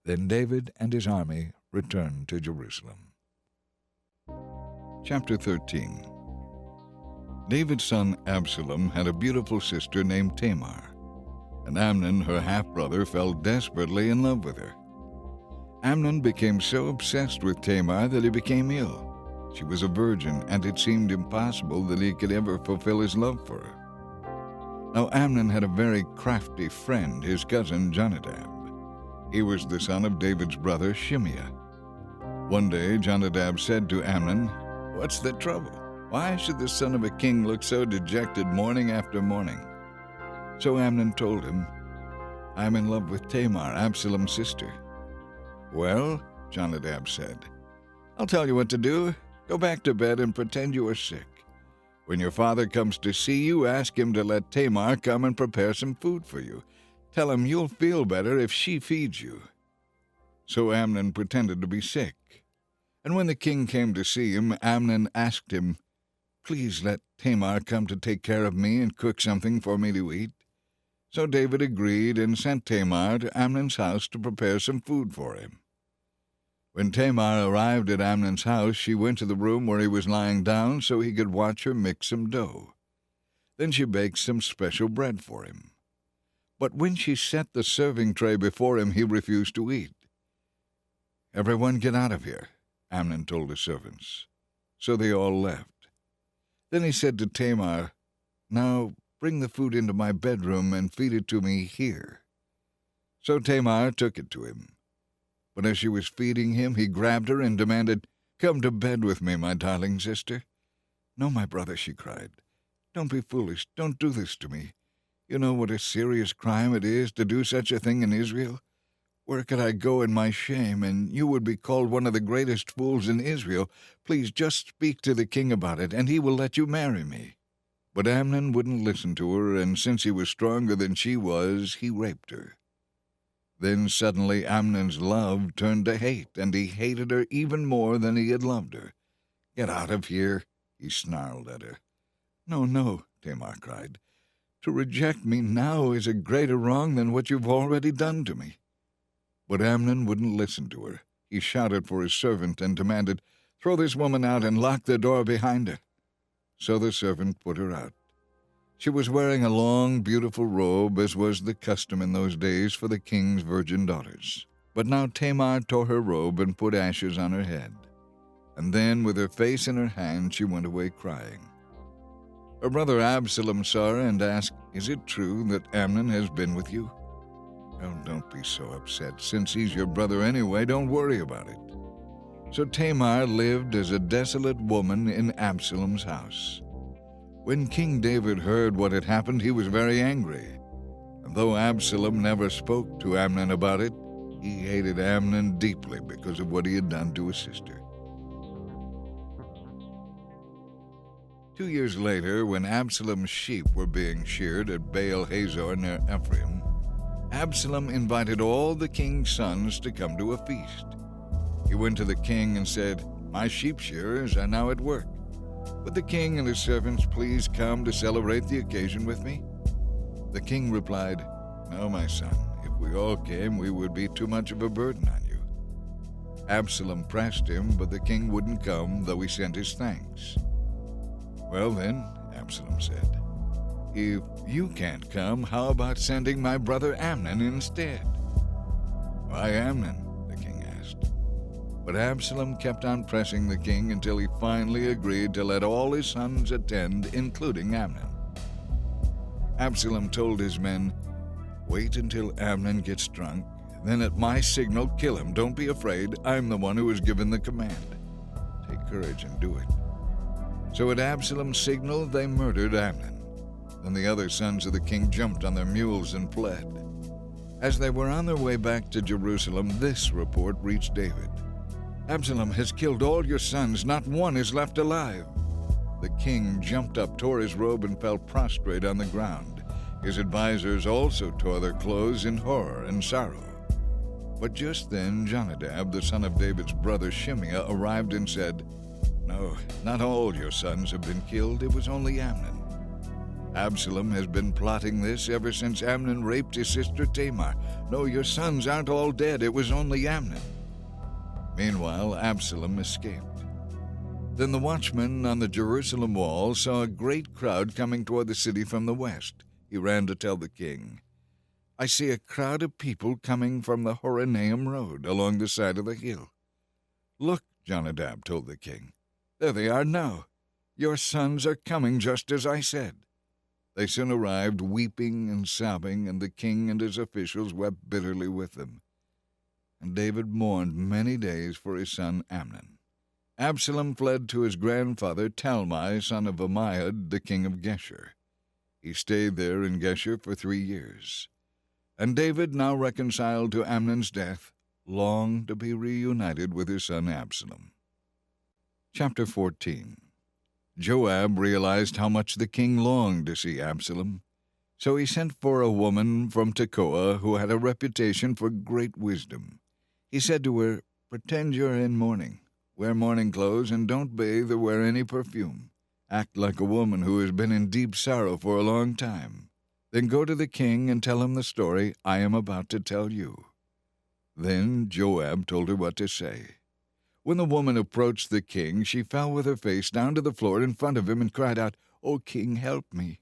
Then David and his army returned to Jerusalem. Chapter 13. David's son Absalom had a beautiful sister named Tamar, and Amnon, her half-brother, fell desperately in love with her. Amnon became so obsessed with Tamar that he became ill. She was a virgin, and it seemed impossible that he could ever fulfill his love for her. Now Amnon had a very crafty friend, his cousin Jonadab. He was the son of David's brother Shimeah. One day Jonadab said to Amnon, What's the trouble? Why should the son of a king look so dejected morning after morning? So Amnon told him, I'm in love with Tamar, Absalom's sister. Well, Jonadab said, I'll tell you what to do. Go back to bed and pretend you are sick. When your father comes to see you, ask him to let Tamar come and prepare some food for you. Tell him you'll feel better if she feeds you." So Amnon pretended to be sick. And when the king came to see him, Amnon asked him, "Please let Tamar come to take care of me and cook something for me to eat." So David agreed and sent Tamar to Amnon's house to prepare some food for him. When Tamar arrived at Amnon's house, she went to the room where he was lying down so he could watch her mix some dough. Then she baked some special bread for him. But when she set the serving tray before him, he refused to eat. "Everyone get out of here," Amnon told his servants. So they all left. Then he said to Tamar, "Now bring the food into my bedroom and feed it to me here." So Tamar took it to him. But as she was feeding him, he grabbed her and demanded, "Come to bed with me, my darling sister." "No, my brother," she cried. "Don't be foolish. Don't do this to me. You know what a serious crime it is to do such a thing in Israel. Where could I go in my shame, and you would be called one of the greatest fools in Israel? Please just speak to the king about it, and he will let you marry me." But Amnon wouldn't listen to her, and since he was stronger than she was, he raped her. Then suddenly Amnon's love turned to hate, and he hated her even more than he had loved her. "Get out of here," he snarled at her. "No, no," Tamar cried. "To reject me now is a greater wrong than what you've already done to me." But Amnon wouldn't listen to her. He shouted for his servant and demanded, "Throw this woman out and lock the door behind her." So the servant put her out. She was wearing a long, beautiful robe, as was the custom in those days for the king's virgin daughters. But now Tamar tore her robe and put ashes on her head. And then, with her face in her hand, she went away crying. Her brother Absalom saw her and asked, "Is it true that Amnon has been with you?" "Oh, don't be so upset. Since he's your brother anyway, don't worry about it." So Tamar lived as a desolate woman in Absalom's house. When King David heard what had happened, he was very angry. And though Absalom never spoke to Amnon about it, he hated Amnon deeply because of what he had done to his sister. 2 years later, when Absalom's sheep were being sheared at Baal Hazor near Ephraim, Absalom invited all the king's sons to come to a feast. He went to the king and said, "My sheep shearers are now at work. Would the king and his servants please come to celebrate the occasion with me?" The king replied, "No, my son. If we all came, we would be too much of a burden on you." Absalom pressed him, but the king wouldn't come, though he sent his thanks. "Well then," Absalom said, "if you can't come, how about sending my brother Amnon instead?" "Why Amnon?" the king asked. But Absalom kept on pressing the king until he finally agreed to let all his sons attend, including Amnon. Absalom told his men, "Wait until Amnon gets drunk, then at my signal kill him. Don't be afraid. I'm the one who has given the command. Take courage and do it." So at Absalom's signal they murdered Amnon. Then the other sons of the king jumped on their mules and fled. As they were on their way back to Jerusalem, this report reached David: "Absalom has killed all your sons. Not one is left alive." The king jumped up, tore his robe, and fell prostrate on the ground. His advisers also tore their clothes in horror and sorrow. But just then Jonadab, the son of David's brother Shimeah, arrived and said, "No, not all your sons have been killed. It was only Amnon. Absalom has been plotting this ever since Amnon raped his sister Tamar. No, your sons aren't all dead. It was only Amnon." Meanwhile, Absalom escaped. Then the watchman on the Jerusalem wall saw a great crowd coming toward the city from the west. He ran to tell the king, "I see a crowd of people coming from the Horonaim road along the side of the hill." "Look," Jonadab told the king. "There they are now. Your sons are coming just as I said." They soon arrived, weeping and sobbing, and the king and his officials wept bitterly with them. And David mourned many days for his son Amnon. Absalom fled to his grandfather Talmai, son of Ammihud, the king of Geshur. He stayed there in Geshur for 3 years. And David, now reconciled to Amnon's death, longed to be reunited with his son Absalom. Chapter 14. Joab realized how much the king longed to see Absalom. So he sent for a woman from Tekoa who had a reputation for great wisdom. He said to her, "Pretend you're in mourning. Wear mourning clothes and don't bathe or wear any perfume. Act like a woman who has been in deep sorrow for a long time. Then go to the king and tell him the story I am about to tell you." Then Joab told her what to say. When the woman approached the king, she fell with her face down to the floor in front of him and cried out, "O king, help me."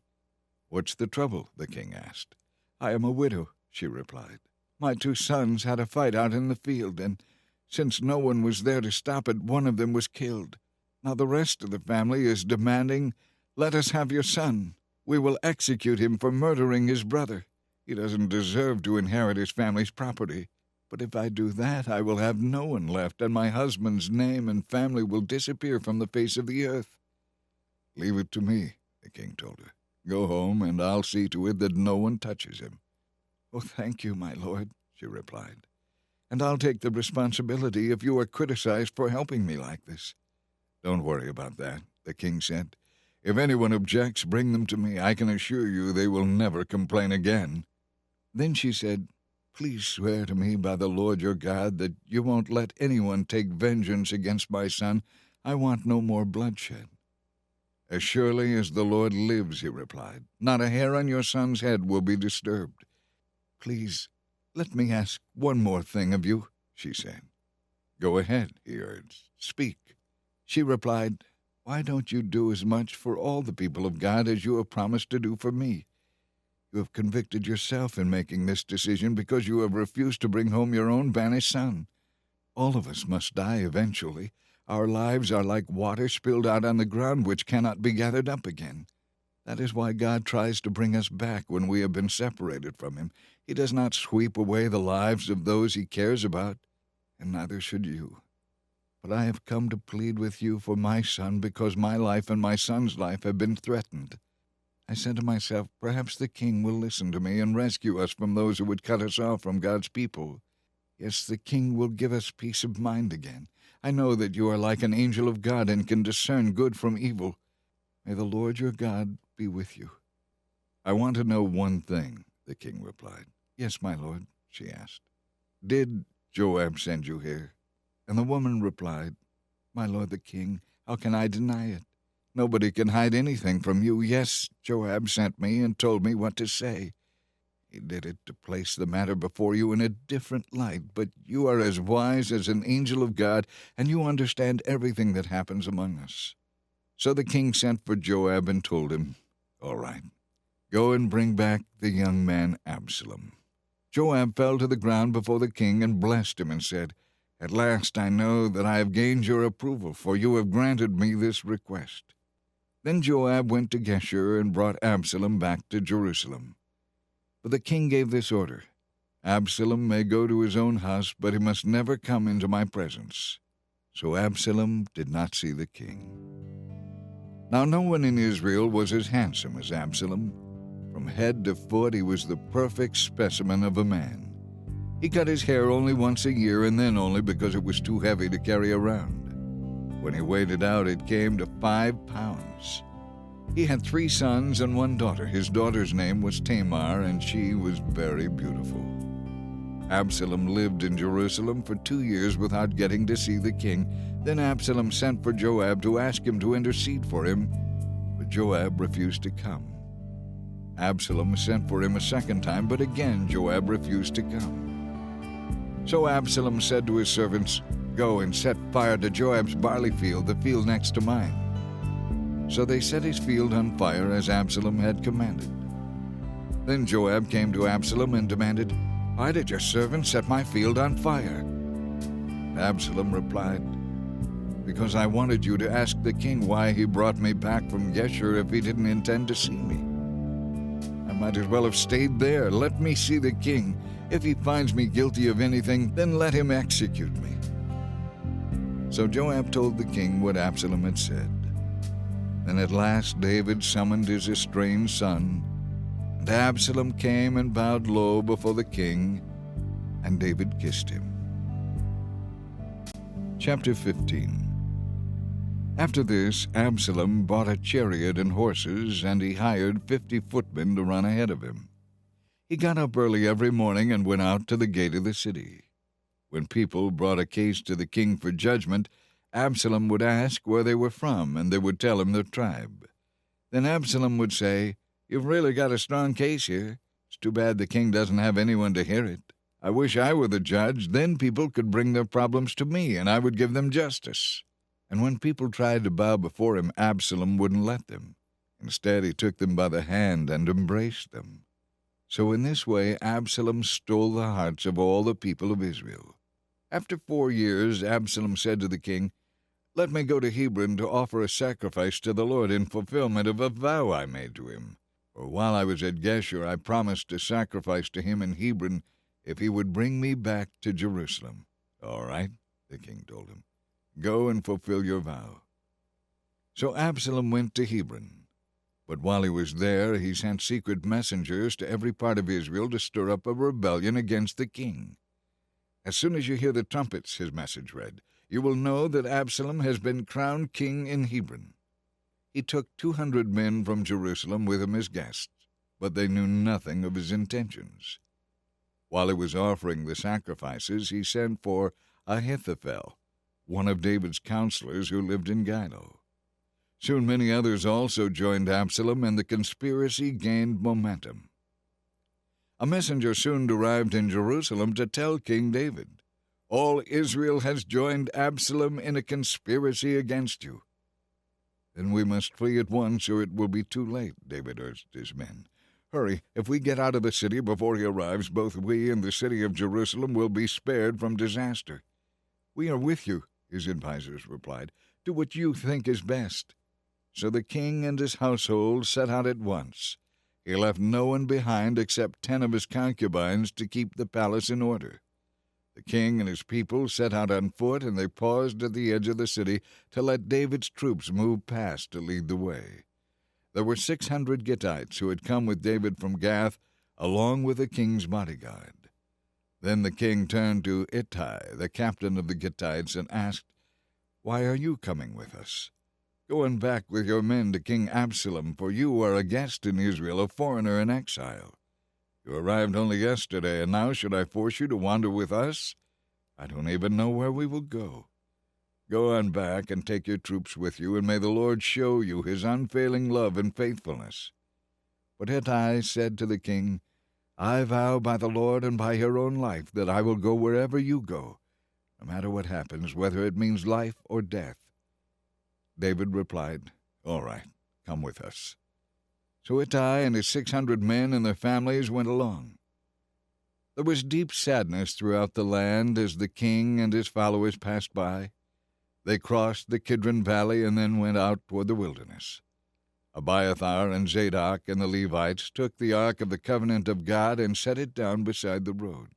"What's the trouble?" the king asked. "I am a widow," she replied. "My 2 sons had a fight out in the field, and since no one was there to stop it, one of them was killed. Now the rest of the family is demanding, 'Let us have your son. We will execute him for murdering his brother. He doesn't deserve to inherit his family's property. But if I do that, I will have no one left, and my husband's name and family will disappear from the face of the earth.'" "Leave it to me," the king told her. "Go home, and I'll see to it that no one touches him." "Oh, thank you, my lord," she replied. "And I'll take the responsibility if you are criticized for helping me like this." "Don't worry about that," the king said. "If anyone objects, bring them to me. I can assure you they will never complain again." Then she said, "Please swear to me by the Lord your God that you won't let anyone take vengeance against my son. I want no more bloodshed." "As surely as the Lord lives," he replied, "not a hair on your son's head will be disturbed." "Please, let me ask one more thing of you," she said. "Go ahead," he urged. "Speak." She replied, "Why don't you do as much for all the people of God as you have promised to do for me? You have convicted yourself in making this decision because you have refused to bring home your own banished son. All of us must die eventually. Our lives are like water spilled out on the ground which cannot be gathered up again. That is why God tries to bring us back when we have been separated from him. He does not sweep away the lives of those he cares about, and neither should you. But I have come to plead with you for my son because my life and my son's life have been threatened. I said to myself, perhaps the king will listen to me and rescue us from those who would cut us off from God's people. Yes, the king will give us peace of mind again. I know that you are like an angel of God and can discern good from evil. May the Lord your God be with you." "I want to know one thing," the king replied. "Yes, my lord," she asked. "Did Joab send you here?" And the woman replied, "My lord the king, how can I deny it? Nobody can hide anything from you. Yes, Joab sent me and told me what to say. He did it to place the matter before you in a different light, but you are as wise as an angel of God, and you understand everything that happens among us." So the king sent for Joab and told him, "All right, go and bring back the young man Absalom." Joab fell to the ground before the king and blessed him and said, "At last I know that I have gained your approval, for you have granted me this request." Then Joab went to Geshur and brought Absalom back to Jerusalem. But the king gave this order, "Absalom may go to his own house, but he must never come into my presence." So Absalom did not see the king. Now no one in Israel was as handsome as Absalom. From head to foot he was the perfect specimen of a man. He cut his hair only once a year, and then only because it was too heavy to carry around. When he weighed it out, it came to 5 pounds. He had 3 sons and 1 daughter. His daughter's name was Tamar, and she was very beautiful. Absalom lived in Jerusalem for 2 years without getting to see the king. Then Absalom sent for Joab to ask him to intercede for him, but Joab refused to come. Absalom sent for him a second time, but again Joab refused to come. So Absalom said to his servants, "Go and set fire to Joab's barley field, the field next to mine." So they set his field on fire as Absalom had commanded. Then Joab came to Absalom and demanded, "Why did your servant set my field on fire?" Absalom replied, "Because I wanted you to ask the king why he brought me back from Geshur if he didn't intend to see me. I might as well have stayed there. Let me see the king. If he finds me guilty of anything, then let him execute me." So Joab told the king what Absalom had said. Then at last David summoned his estranged son, and Absalom came and bowed low before the king, and David kissed him. Chapter 15. After this, Absalom bought a chariot and horses, and he hired 50 footmen to run ahead of him. He got up early every morning and went out to the gate of the city. When people brought a case to the king for judgment, Absalom would ask where they were from, and they would tell him their tribe. Then Absalom would say, "You've really got a strong case here. It's too bad the king doesn't have anyone to hear it. I wish I were the judge. Then people could bring their problems to me, and I would give them justice." And when people tried to bow before him, Absalom wouldn't let them. Instead, he took them by the hand and embraced them. So in this way, Absalom stole the hearts of all the people of Israel. After 4 years, Absalom said to the king, "Let me go to Hebron to offer a sacrifice to the Lord in fulfillment of a vow I made to him. For while I was at Geshur, I promised to sacrifice to him in Hebron if he would bring me back to Jerusalem." "All right," the king told him. "Go and fulfill your vow." So Absalom went to Hebron. But while he was there, he sent secret messengers to every part of Israel to stir up a rebellion against the king. "As soon as you hear the trumpets," his message read, "you will know that Absalom has been crowned king in Hebron." He took 200 men from Jerusalem with him as guests, but they knew nothing of his intentions. While he was offering the sacrifices, he sent for Ahithophel, one of David's counselors who lived in Gilo. Soon many others also joined Absalom, and the conspiracy gained momentum. A messenger soon arrived in Jerusalem to tell King David, "All Israel has joined Absalom in a conspiracy against you." "Then we must flee at once, or it will be too late," David urged his men. "Hurry, if we get out of the city before he arrives, both we and the city of Jerusalem will be spared from disaster." "We are with you," his advisers replied. "Do what you think is best." So the king and his household set out at once. He left no one behind except 10 of his concubines to keep the palace in order. The king and his people set out on foot, and they paused at the edge of the city to let David's troops move past to lead the way. There were 600 Gittites who had come with David from Gath, along with the king's bodyguard. Then the king turned to Ittai, the captain of the Gittites, and asked, "Why are you coming with us? Go on back with your men to King Absalom, for you are a guest in Israel, a foreigner in exile. You arrived only yesterday, and now should I force you to wander with us? I don't even know where we will go. Go on back and take your troops with you, and may the Lord show you his unfailing love and faithfulness." But Ittai said to the king, "I vow by the Lord and by your own life that I will go wherever you go, no matter what happens, whether it means life or death." David replied, "All right, come with us." So Ittai and his 600 men and their families went along. There was deep sadness throughout the land as the king and his followers passed by. They crossed the Kidron Valley and then went out toward the wilderness. Abiathar and Zadok and the Levites took the Ark of the Covenant of God and set it down beside the road.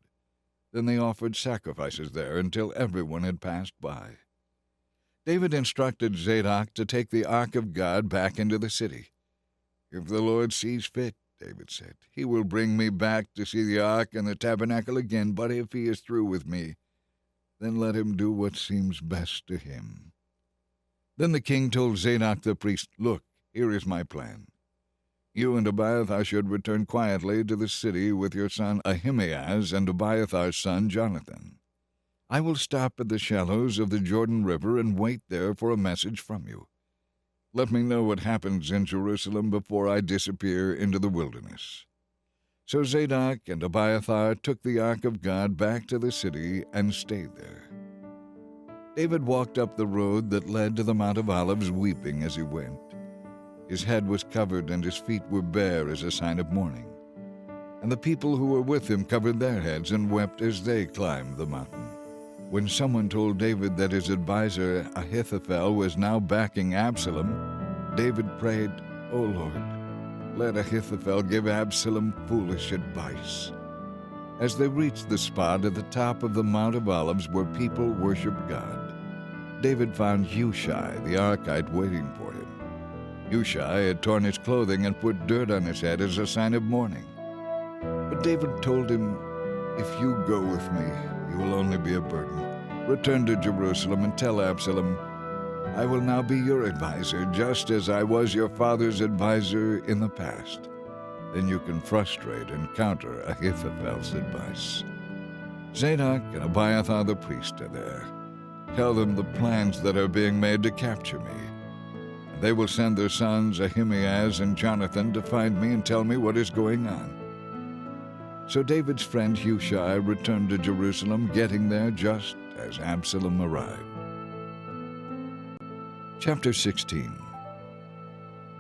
Then they offered sacrifices there until everyone had passed by. David instructed Zadok to take the Ark of God back into the city. "If the Lord sees fit," David said, "he will bring me back to see the Ark and the tabernacle again, but if he is through with me, then let him do what seems best to him." Then the king told Zadok the priest, "Look, here is my plan. You and Abiathar should return quietly to the city with your son Ahimaaz and Abiathar's son Jonathan. I will stop at the shallows of the Jordan River and wait there for a message from you. Let me know what happens in Jerusalem before I disappear into the wilderness." So Zadok and Abiathar took the Ark of God back to the city and stayed there. David walked up the road that led to the Mount of Olives, weeping as he went. His head was covered and his feet were bare as a sign of mourning. And the people who were with him covered their heads and wept as they climbed the mountain. When someone told David that his adviser Ahithophel was now backing Absalom, David prayed, "O Lord, let Ahithophel give Absalom foolish advice." As they reached the spot at the top of the Mount of Olives where people worshiped God, David found Hushai the Archite waiting for him. Hushai had torn his clothing and put dirt on his head as a sign of mourning. But David told him, "If you go with me, you will only be a burden. Return to Jerusalem and tell Absalom, I will now be your advisor, just as I was your father's advisor in the past. Then you can frustrate and counter Ahithophel's advice. Zadok and Abiathar the priest are there. Tell them the plans that are being made to capture me. And they will send their sons Ahimaaz and Jonathan to find me and tell me what is going on." So David's friend Hushai returned to Jerusalem, getting there just as Absalom arrived. Chapter 16.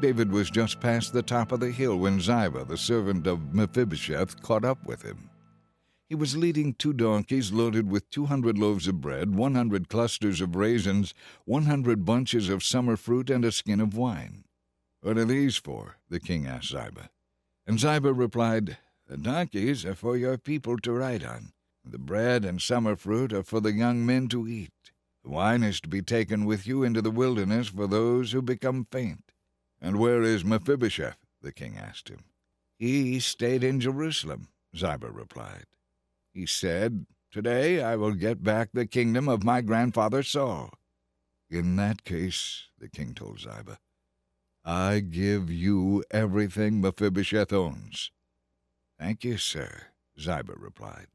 David was just past the top of the hill when Ziba, the servant of Mephibosheth, caught up with him. He was leading 2 donkeys loaded with 200 loaves of bread, 100 clusters of raisins, 100 bunches of summer fruit, and a skin of wine. "What are these for?" the king asked Ziba. And Ziba replied, "The donkeys are for your people to ride on. The bread and summer fruit are for the young men to eat. The wine is to be taken with you into the wilderness for those who become faint." "And where is Mephibosheth?" the king asked him. "He stayed in Jerusalem," Ziba replied. "He said, 'Today I will get back the kingdom of my grandfather Saul.'" "In that case," the king told Ziba, "I give you everything Mephibosheth owns." "Thank you, sir," Ziba replied.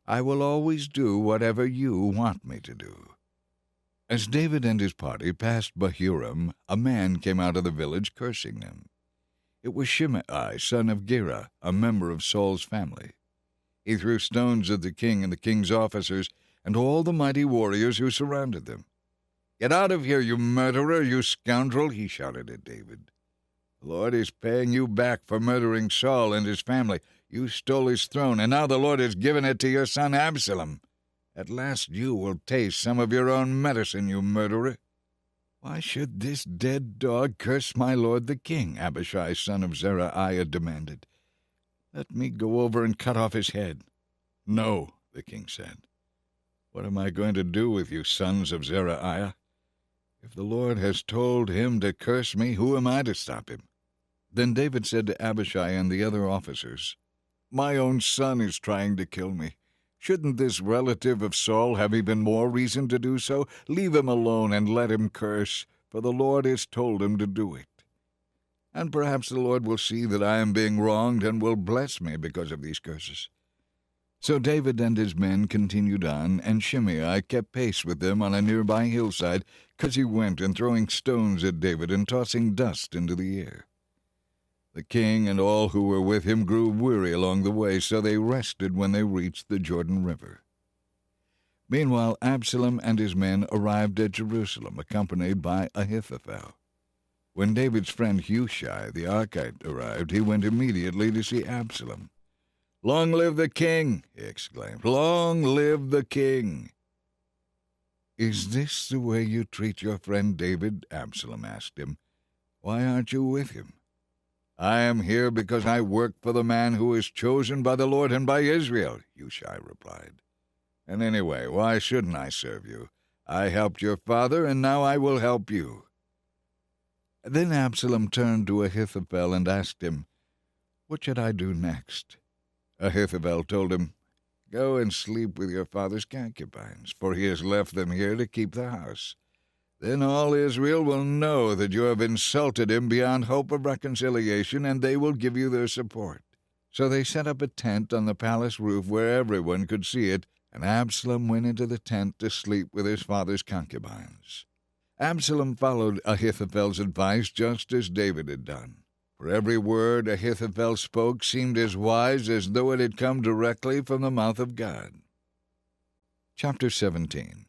"I will always do whatever you want me to do." As David and his party passed Bahurim, a man came out of the village cursing them. It was Shimei, son of Gera, a member of Saul's family. He threw stones at the king and the king's officers and all the mighty warriors who surrounded them. "Get out of here, you murderer, you scoundrel!" he shouted at David. "The Lord is paying you back for murdering Saul and his family. You stole his throne, and now the Lord has given it to your son Absalom. At last you will taste some of your own medicine, you murderer." "Why should this dead dog curse my lord the king?" Abishai, son of Zeruiah, demanded. "Let me go over and cut off his head." "No," the king said. "What am I going to do with you, sons of Zeruiah? If the Lord has told him to curse me, who am I to stop him?" Then David said to Abishai and the other officers, "My own son is trying to kill me. Shouldn't this relative of Saul have even more reason to do so? Leave him alone and let him curse, for the Lord has told him to do it. And perhaps the Lord will see that I am being wronged and will bless me because of these curses." So David and his men continued on, and Shimei kept pace with them on a nearby hillside, because he went and throwing stones at David and tossing dust into the air. The king and all who were with him grew weary along the way, so they rested when they reached the Jordan River. Meanwhile, Absalom and his men arrived at Jerusalem, accompanied by Ahithophel. When David's friend Hushai the Archite arrived, he went immediately to see Absalom. "Long live the king!" he exclaimed. "Long live the king!" "Is this the way you treat your friend David?" Absalom asked him. "Why aren't you with him?" "I am here because I work for the man who is chosen by the Lord and by Israel," Hushai replied. "And anyway, why shouldn't I serve you? I helped your father, and now I will help you." Then Absalom turned to Ahithophel and asked him, "What should I do next?" Ahithophel told him, "Go and sleep with your father's concubines, for he has left them here to keep the house. Then all Israel will know that you have insulted him beyond hope of reconciliation, and they will give you their support." So they set up a tent on the palace roof where everyone could see it, and Absalom went into the tent to sleep with his father's concubines. Absalom followed Ahithophel's advice just as David had done. For every word Ahithophel spoke seemed as wise as though it had come directly from the mouth of God. Chapter 17.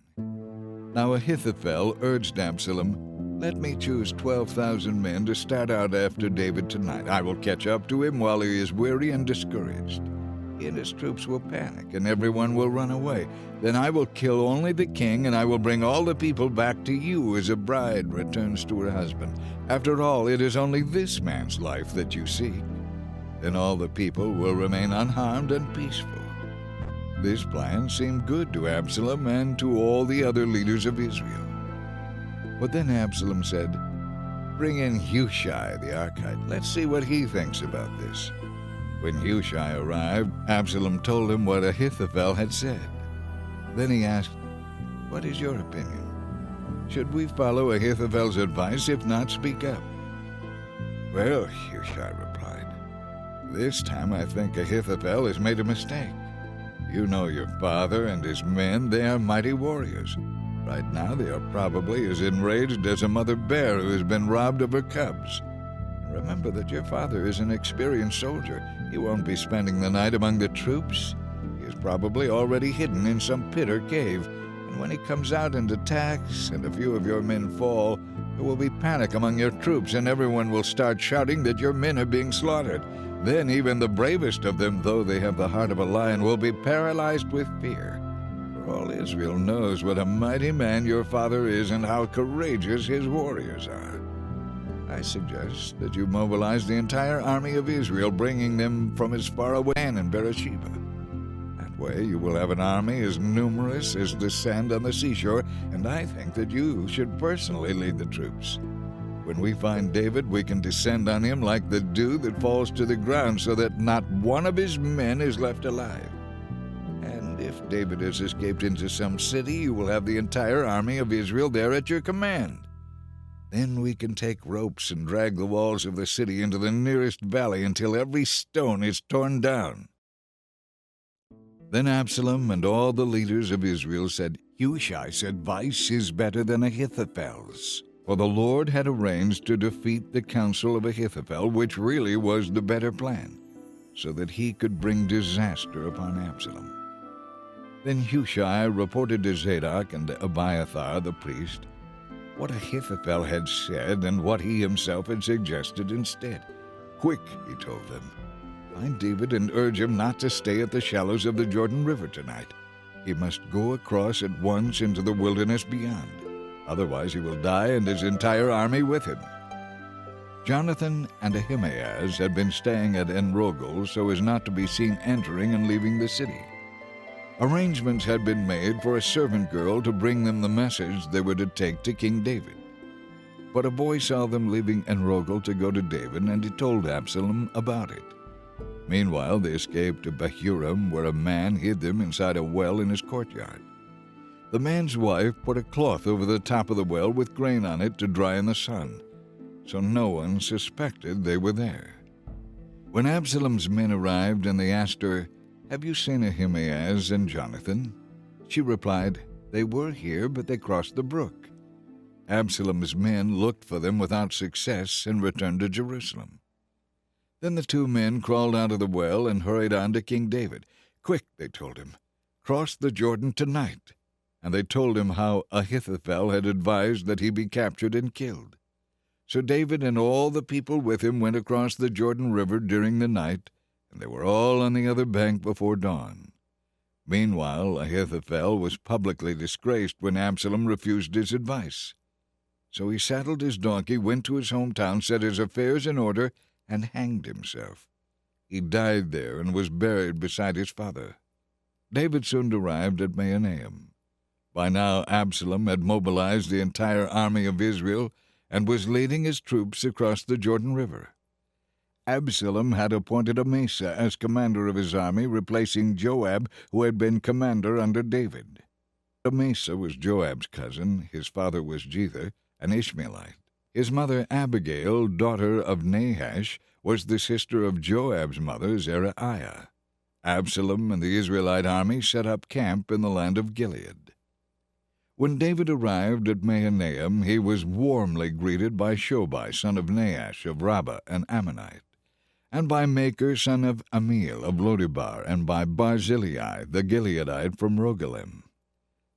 Now Ahithophel urged Absalom, "Let me choose 12,000 men to start out after David tonight. I will catch up to him while he is weary and discouraged. He and his troops will panic, and everyone will run away. Then I will kill only the king, and I will bring all the people back to you as a bride returns to her husband. After all, it is only this man's life that you seek. Then all the people will remain unharmed and peaceful." This plan seemed good to Absalom and to all the other leaders of Israel. But then Absalom said, "Bring in Hushai the Archite. Let's see what he thinks about this." When Hushai arrived, Absalom told him what Ahithophel had said. Then he asked, "What is your opinion?" Should we follow Ahithophel's advice? If not, speak up." "Well," Hushai replied, "this time I think Ahithophel has made a mistake. You know your father and his men. They are mighty warriors. Right now they are probably as enraged as a mother bear who has been robbed of her cubs. Remember that your father is an experienced soldier. He won't be spending the night among the troops. He is probably already hidden in some pit or cave, and when he comes out and attacks and a few of your men fall, there will be panic among your troops, and everyone will start shouting that your men are being slaughtered. Then even the bravest of them, though they have the heart of a lion, will be paralyzed with fear. For all Israel knows what a mighty man your father is and how courageous his warriors are. I suggest that you mobilize the entire army of Israel, bringing them from as far away as Dan and Beersheba. That way you will have an army as numerous as the sand on the seashore, and I think that you should personally lead the troops. When we find David, we can descend on him like the dew that falls to the ground, so that not one of his men is left alive. And if David has escaped into some city, you will have the entire army of Israel there at your command. Then we can take ropes and drag the walls of the city into the nearest valley until every stone is torn down." Then Absalom and all the leaders of Israel said, "Hushai's advice is better than Ahithophel's." For the Lord had arranged to defeat the counsel of Ahithophel, which really was the better plan, so that he could bring disaster upon Absalom. Then Hushai reported to Zadok and to Abiathar the priest what Ahithophel had said and what he himself had suggested instead. "Quick," he told them, "find David and urge him not to stay at the shallows of the Jordan River tonight. He must go across at once into the wilderness beyond. Otherwise he will die and his entire army with him." Jonathan and Ahimaaz had been staying at En-Rogel so as not to be seen entering and leaving the city. Arrangements had been made for a servant girl to bring them the message they were to take to King David. But a boy saw them leaving En-Rogel to go to David, and he told Absalom about it. Meanwhile, they escaped to Bahurim, where a man hid them inside a well in his courtyard. The man's wife put a cloth over the top of the well with grain on it to dry in the sun, so no one suspected they were there. When Absalom's men arrived and they asked her, "Have you seen Ahimaaz and Jonathan?" she replied, "They were here, but they crossed the brook." Absalom's men looked for them without success and returned to Jerusalem. Then the two men crawled out of the well and hurried on to King David. "Quick," they told him, "cross the Jordan tonight." And they told him how Ahithophel had advised that he be captured and killed. So David and all the people with him went across the Jordan River during the night, and they were all on the other bank before dawn. Meanwhile, Ahithophel was publicly disgraced when Absalom refused his advice. So he saddled his donkey, went to his hometown, set his affairs in order, and hanged himself. He died there and was buried beside his father. David soon arrived at Mahanaim. By now Absalom had mobilized the entire army of Israel and was leading his troops across the Jordan River. Absalom had appointed Amasa as commander of his army, replacing Joab, who had been commander under David. Amasa was Joab's cousin. His father was Jether, an Ishmaelite. His mother Abigail, daughter of Nahash, was the sister of Joab's mother, Zeruiah. Absalom and the Israelite army set up camp in the land of Gilead. When David arrived at Mahanaim, he was warmly greeted by Shobai, son of Nahash of Rabbah, an Ammonite, and by Makir, son of Amiel of Lodebar, and by Barzillai, the Gileadite from Rogelim.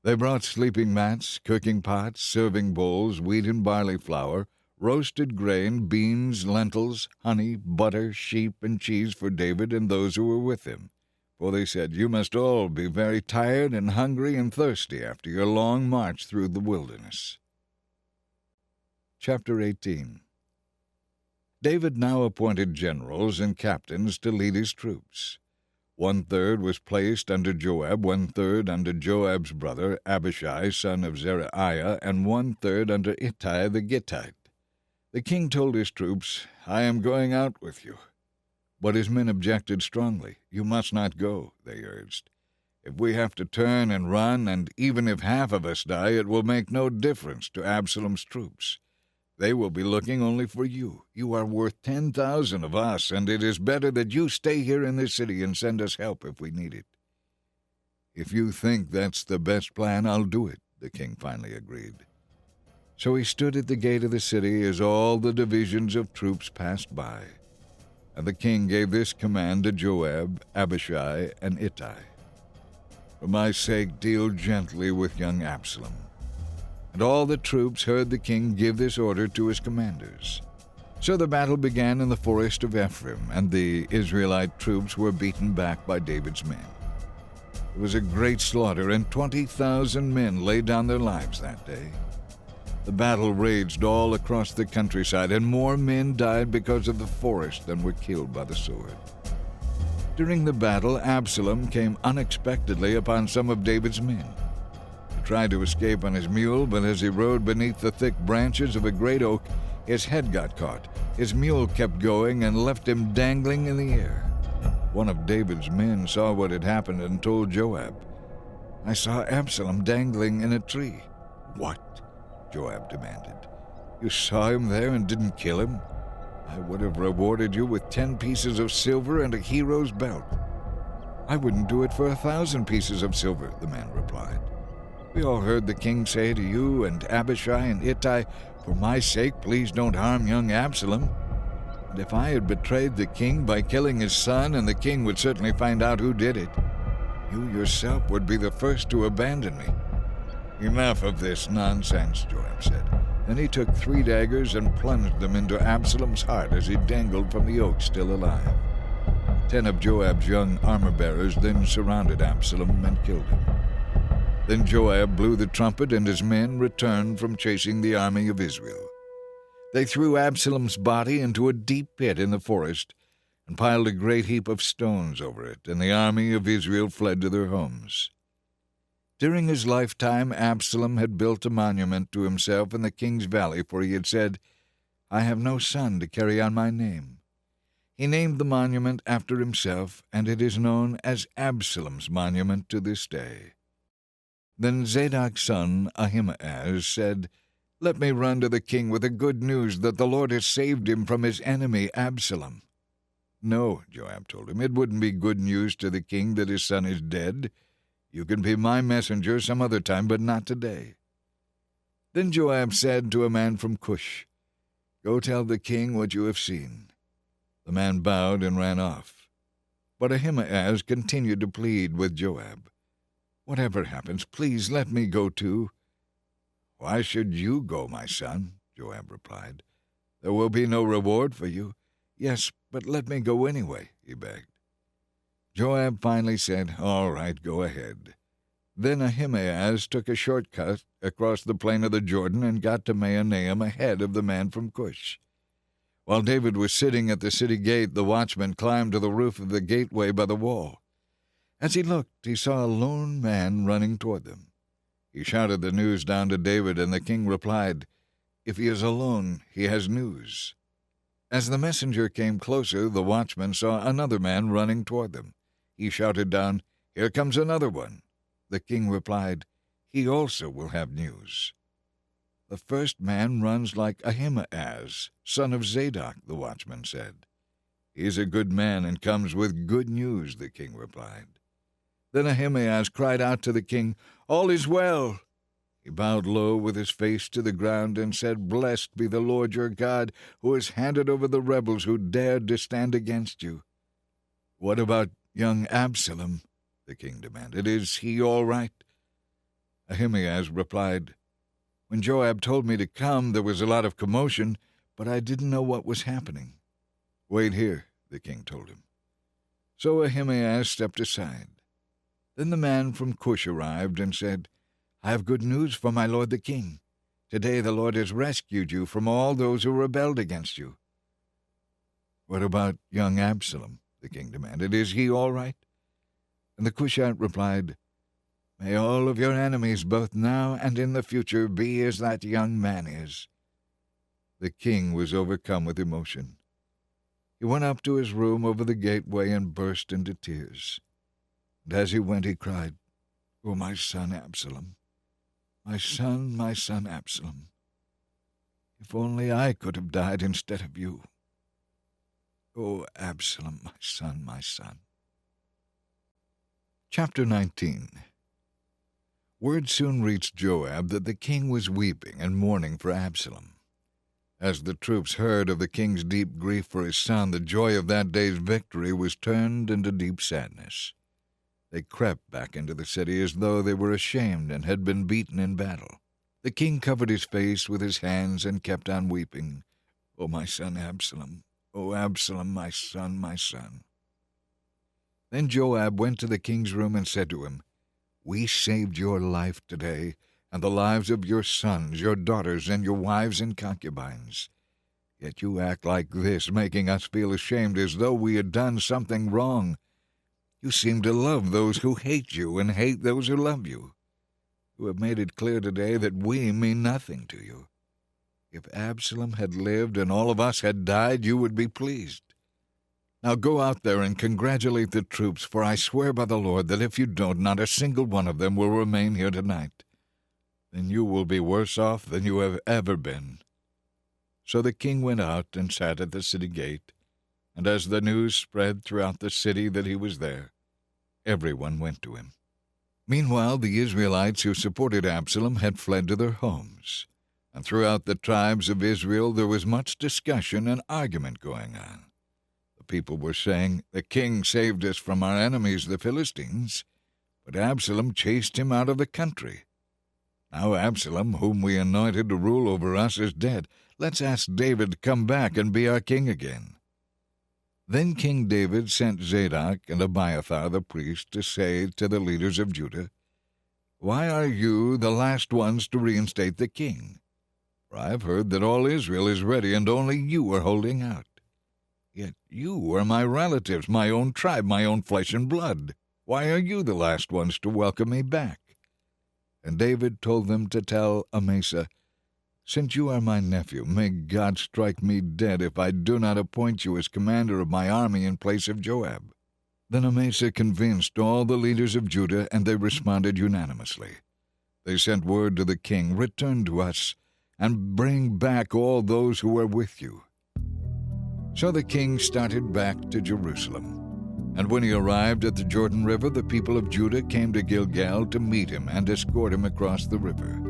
They brought sleeping mats, cooking pots, serving bowls, wheat and barley flour, roasted grain, beans, lentils, honey, butter, sheep, and cheese for David and those who were with him. For they said, "You must all be very tired and hungry and thirsty after your long march through the wilderness." Chapter 18. David now appointed generals and captains to lead his troops. 1/3 was placed under Joab, 1/3 under Joab's brother Abishai, son of Zeruiah, and 1/3 under Ittai the Gittite. The king told his troops, "I am going out with you." But his men objected strongly. "You must not go," they urged. If we have to turn and run, and even if half of us die, it will make no difference to Absalom's troops. They will be looking only for you. You are worth 10,000 of us, and it is better that you stay here in this city and send us help if we need it." "If you think that's the best plan, I'll do it," the king finally agreed. So he stood at the gate of the city as all the divisions of troops passed by. And the king gave this command to Joab, Abishai, and Ittai: "For my sake, deal gently with young Absalom." And all the troops heard the king give this order to his commanders. So the battle began in the forest of Ephraim, and the Israelite troops were beaten back by David's men. It was a great slaughter, and 20,000 men laid down their lives that day. The battle raged all across the countryside, and more men died because of the forest than were killed by the sword. During the battle, Absalom came unexpectedly upon some of David's men. He tried to escape on his mule, but as he rode beneath the thick branches of a great oak, his head got caught. His mule kept going and left him dangling in the air. One of David's men saw what had happened and told Joab, "I saw Absalom dangling in a tree." "What?" Joab demanded. "You saw him there and didn't kill him? I would have rewarded you with 10 pieces of silver and a hero's belt." "I wouldn't do it for 1,000 pieces of silver," the man replied. "We all heard the king say to you and Abishai and Ittai, 'For my sake, please don't harm young Absalom.' And if I had betrayed the king by killing his son, and the king would certainly find out who did it, you yourself would be the first to abandon me." "Enough of this nonsense," Joab said. Then he took 3 daggers and plunged them into Absalom's heart as he dangled from the oak still alive. 10 of Joab's young armor-bearers then surrounded Absalom and killed him. Then Joab blew the trumpet, and his men returned from chasing the army of Israel. They threw Absalom's body into a deep pit in the forest and piled a great heap of stones over it, and the army of Israel fled to their homes. During his lifetime, Absalom had built a monument to himself in the king's valley, for he had said, "I have no son to carry on my name." He named the monument after himself, and it is known as Absalom's monument to this day. Then Zadok's son Ahimaaz said, "Let me run to the king with the good news that the Lord has saved him from his enemy Absalom." "No," Joab told him, "it wouldn't be good news to the king that his son is dead. You can be my messenger some other time, but not today." Then Joab said to a man from Cush, "Go tell the king what you have seen." The man bowed and ran off. But Ahimaaz continued to plead with Joab, "Whatever happens, please let me go too." "Why should you go, my son?" Joab replied. "There will be no reward for you." "Yes, but let me go anyway," he begged. Joab finally said, "All right, go ahead." Then Ahimaaz took a shortcut across the plain of the Jordan and got to Mahanaim ahead of the man from Cush. While David was sitting at the city gate, the watchman climbed to the roof of the gateway by the wall. As he looked, he saw a lone man running toward them. He shouted the news down to David, and the king replied, "If he is alone, he has news." As the messenger came closer, the watchman saw another man running toward them. He shouted down, "Here comes another one." The king replied, "He also will have news." "The first man runs like Ahimaaz, son of Zadok," the watchman said. "He is a good man and comes with good news," the king replied. Then Ahimaaz cried out to the king, "All is well." He bowed low with his face to the ground and said, "Blessed be the Lord your God, who has handed over the rebels who dared to stand against you." "What about young Absalom?" the king demanded. "Is he all right?" Ahimaaz replied, "When Joab told me to come, there was a lot of commotion, but I didn't know what was happening." "Wait here," the king told him. So Ahimaaz stepped aside. Then the man from Cush arrived and said, "I have good news for my lord the king. Today the Lord has rescued you from all those who rebelled against you." "What about young Absalom?" the king demanded. "Is he all right?" And the Cushite replied, "May all of your enemies, both now and in the future, be as that young man is." The king was overcome with emotion. He went up to his room over the gateway and burst into tears. And as he went, he cried, "Oh, my son Absalom, my son Absalom, if only I could have died instead of you. Oh, Absalom, my son, my son." Chapter 19. Word soon reached Joab that the king was weeping and mourning for Absalom. As the troops heard of the king's deep grief for his son, the joy of that day's victory was turned into deep sadness. They crept back into the city as though they were ashamed and had been beaten in battle. The king covered his face with his hands and kept on weeping. "Oh, my son Absalom! Oh, Absalom, my son, my son!" Then Joab went to the king's room and said to him, "We saved your life today, and the lives of your sons, your daughters, and your wives and concubines. Yet you act like this, making us feel ashamed as though we had done something wrong. You seem to love those who hate you and hate those who love you. You have made it clear today that we mean nothing to you. If Absalom had lived and all of us had died, you would be pleased. Now go out there and congratulate the troops, for I swear by the Lord that if you don't, not a single one of them will remain here tonight. Then you will be worse off than you have ever been." So the king went out and sat at the city gate, and as the news spread throughout the city that he was there, everyone went to him. Meanwhile, the Israelites who supported Absalom had fled to their homes, and throughout the tribes of Israel there was much discussion and argument going on. The people were saying, "The king saved us from our enemies, the Philistines, but Absalom chased him out of the country. Now Absalom, whom we anointed to rule over us, is dead. Let's ask David to come back and be our king again." Then King David sent Zadok and Abiathar the priest to say to the leaders of Judah, "Why are you the last ones to reinstate the king? For I have heard that all Israel is ready and only you are holding out. Yet you are my relatives, my own tribe, my own flesh and blood. Why are you the last ones to welcome me back?" And David told them to tell Amasa, "Since you are my nephew, may God strike me dead if I do not appoint you as commander of my army in place of Joab." Then Amasa convinced all the leaders of Judah, and they responded unanimously. They sent word to the king, "Return to us, and bring back all those who are with you." So the king started back to Jerusalem. And when he arrived at the Jordan River, the people of Judah came to Gilgal to meet him and escort him across the river.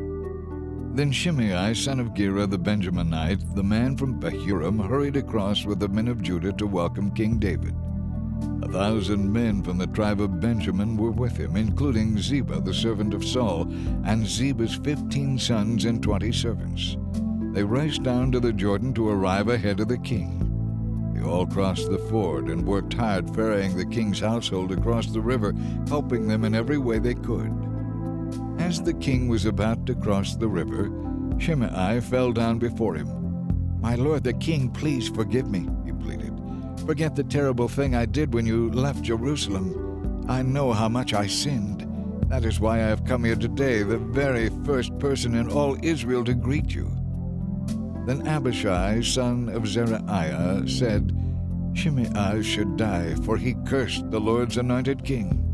Then Shimei, son of Gera the Benjaminite, the man from Bahurim, hurried across with the men of Judah to welcome King David. 1,000 men from the tribe of Benjamin were with him, including Ziba, the servant of Saul, and Ziba's 15 sons and 20 servants. They raced down to the Jordan to arrive ahead of the king. They all crossed the ford and worked hard ferrying the king's household across the river, helping them in every way they could. As the king was about to cross the river, Shimei fell down before him. "My lord the king, please forgive me," he pleaded. "Forget the terrible thing I did when you left Jerusalem. I know how much I sinned. That is why I have come here today, the very first person in all Israel to greet you." Then Abishai, son of Zeruiah, said, "Shimei should die, for he cursed the Lord's anointed king."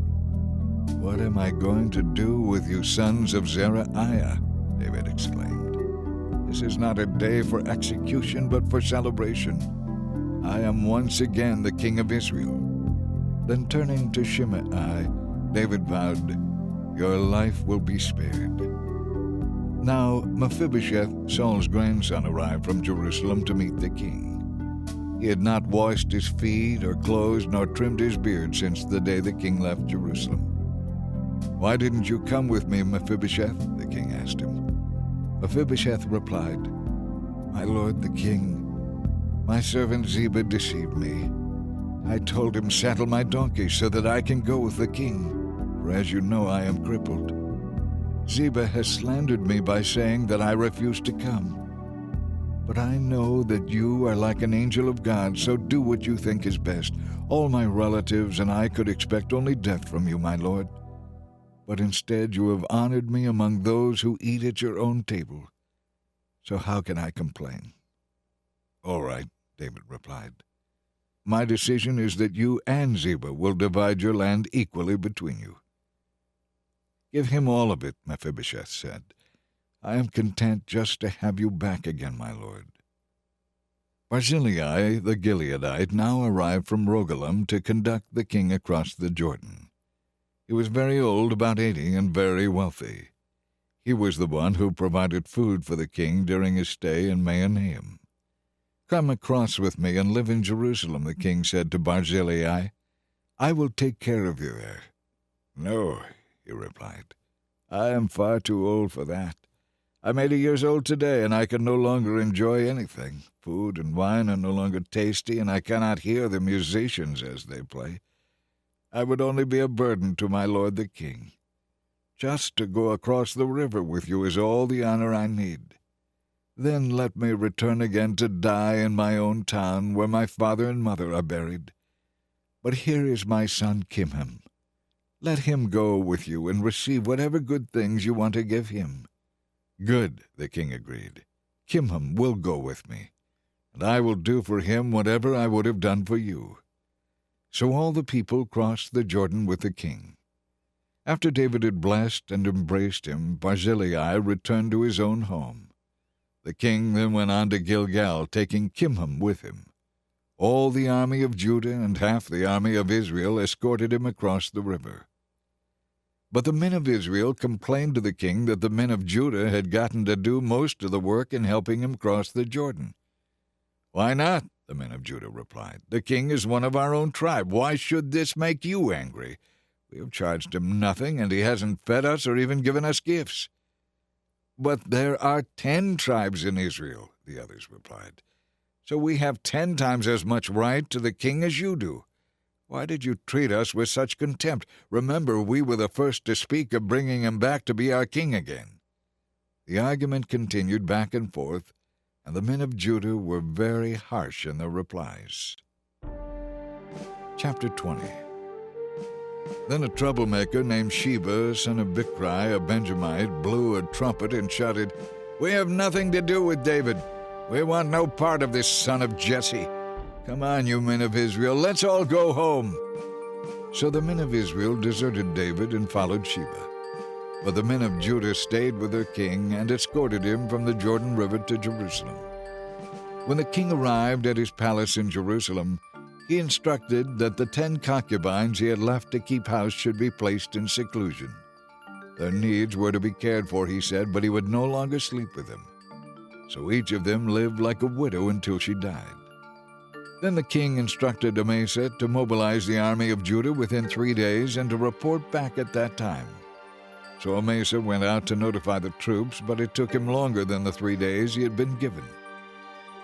"What am I going to do with you sons of Zeruiah?" David exclaimed. "This is not a day for execution, but for celebration. I am once again the king of Israel." Then turning to Shimei, David vowed, "Your life will be spared." Now Mephibosheth, Saul's grandson, arrived from Jerusalem to meet the king. He had not washed his feet or clothes nor trimmed his beard since the day the king left Jerusalem. "Why didn't you come with me, Mephibosheth?" the king asked him. Mephibosheth replied, "My lord the king, my servant Ziba deceived me. I told him, 'Saddle my donkey so that I can go with the king,' for as you know I am crippled. Ziba has slandered me by saying that I refuse to come. But I know that you are like an angel of God, so do what you think is best. All my relatives and I could expect only death from you, my lord. But instead you have honored me among those who eat at your own table. So how can I complain?" "All right," David replied. my decision is that you and Ziba will divide your land equally between you." "Give him all of it," Mephibosheth said. "I am content just to have you back again, my lord." Barzillai the Gileadite now arrived from Rogelim to conduct the king across the Jordan. He was very old, about 80, and very wealthy. He was the one who provided food for the king during his stay in Mahanaim. "Come across with me and live in Jerusalem," the king said to Barzillai. "I will take care of you there." "No," he replied. "I am far too old for that. I'm 80 years old today, and I can no longer enjoy anything. Food and wine are no longer tasty, and I cannot hear the musicians as they play. I would only be a burden to my lord the king. Just to go across the river with you is all the honor I need. Then let me return again to die in my own town, where my father and mother are buried. But here is my son Kimham. Let him go with you and receive whatever good things you want to give him." "Good," the king agreed. "Kimham will go with me, and I will do for him whatever I would have done for you." So all the people crossed the Jordan with the king. After David had blessed and embraced him, Barzillai returned to his own home. The king then went on to Gilgal, taking Kimham with him. All the army of Judah and half the army of Israel escorted him across the river. But the men of Israel complained to the king that the men of Judah had gotten to do most of the work in helping him cross the Jordan. "Why not?" the men of Judah replied. "The king is one of our own tribe. Why should this make you angry? We have charged him nothing, and he hasn't fed us or even given us gifts." "But there are 10 tribes in Israel," the others replied. "So we have 10 times as much right to the king as you do. Why did you treat us with such contempt? Remember, we were the first to speak of bringing him back to be our king again." The argument continued back and forth, and the men of Judah were very harsh in their replies. Chapter 20. Then a troublemaker named Sheba, son of Bichri, a Benjamite, blew a trumpet and shouted, "We have nothing to do with David. We want no part of this son of Jesse. Come on, you men of Israel, let's all go home." So the men of Israel deserted David and followed Sheba. But the men of Judah stayed with their king and escorted him from the Jordan River to Jerusalem. When the king arrived at his palace in Jerusalem, he instructed that the 10 concubines he had left to keep house should be placed in seclusion. Their needs were to be cared for, he said, but he would no longer sleep with them. So each of them lived like a widow until she died. Then the king instructed Amasa to mobilize the army of Judah within 3 days and to report back at that time. So Amasa went out to notify the troops, but it took him longer than the 3 days he had been given.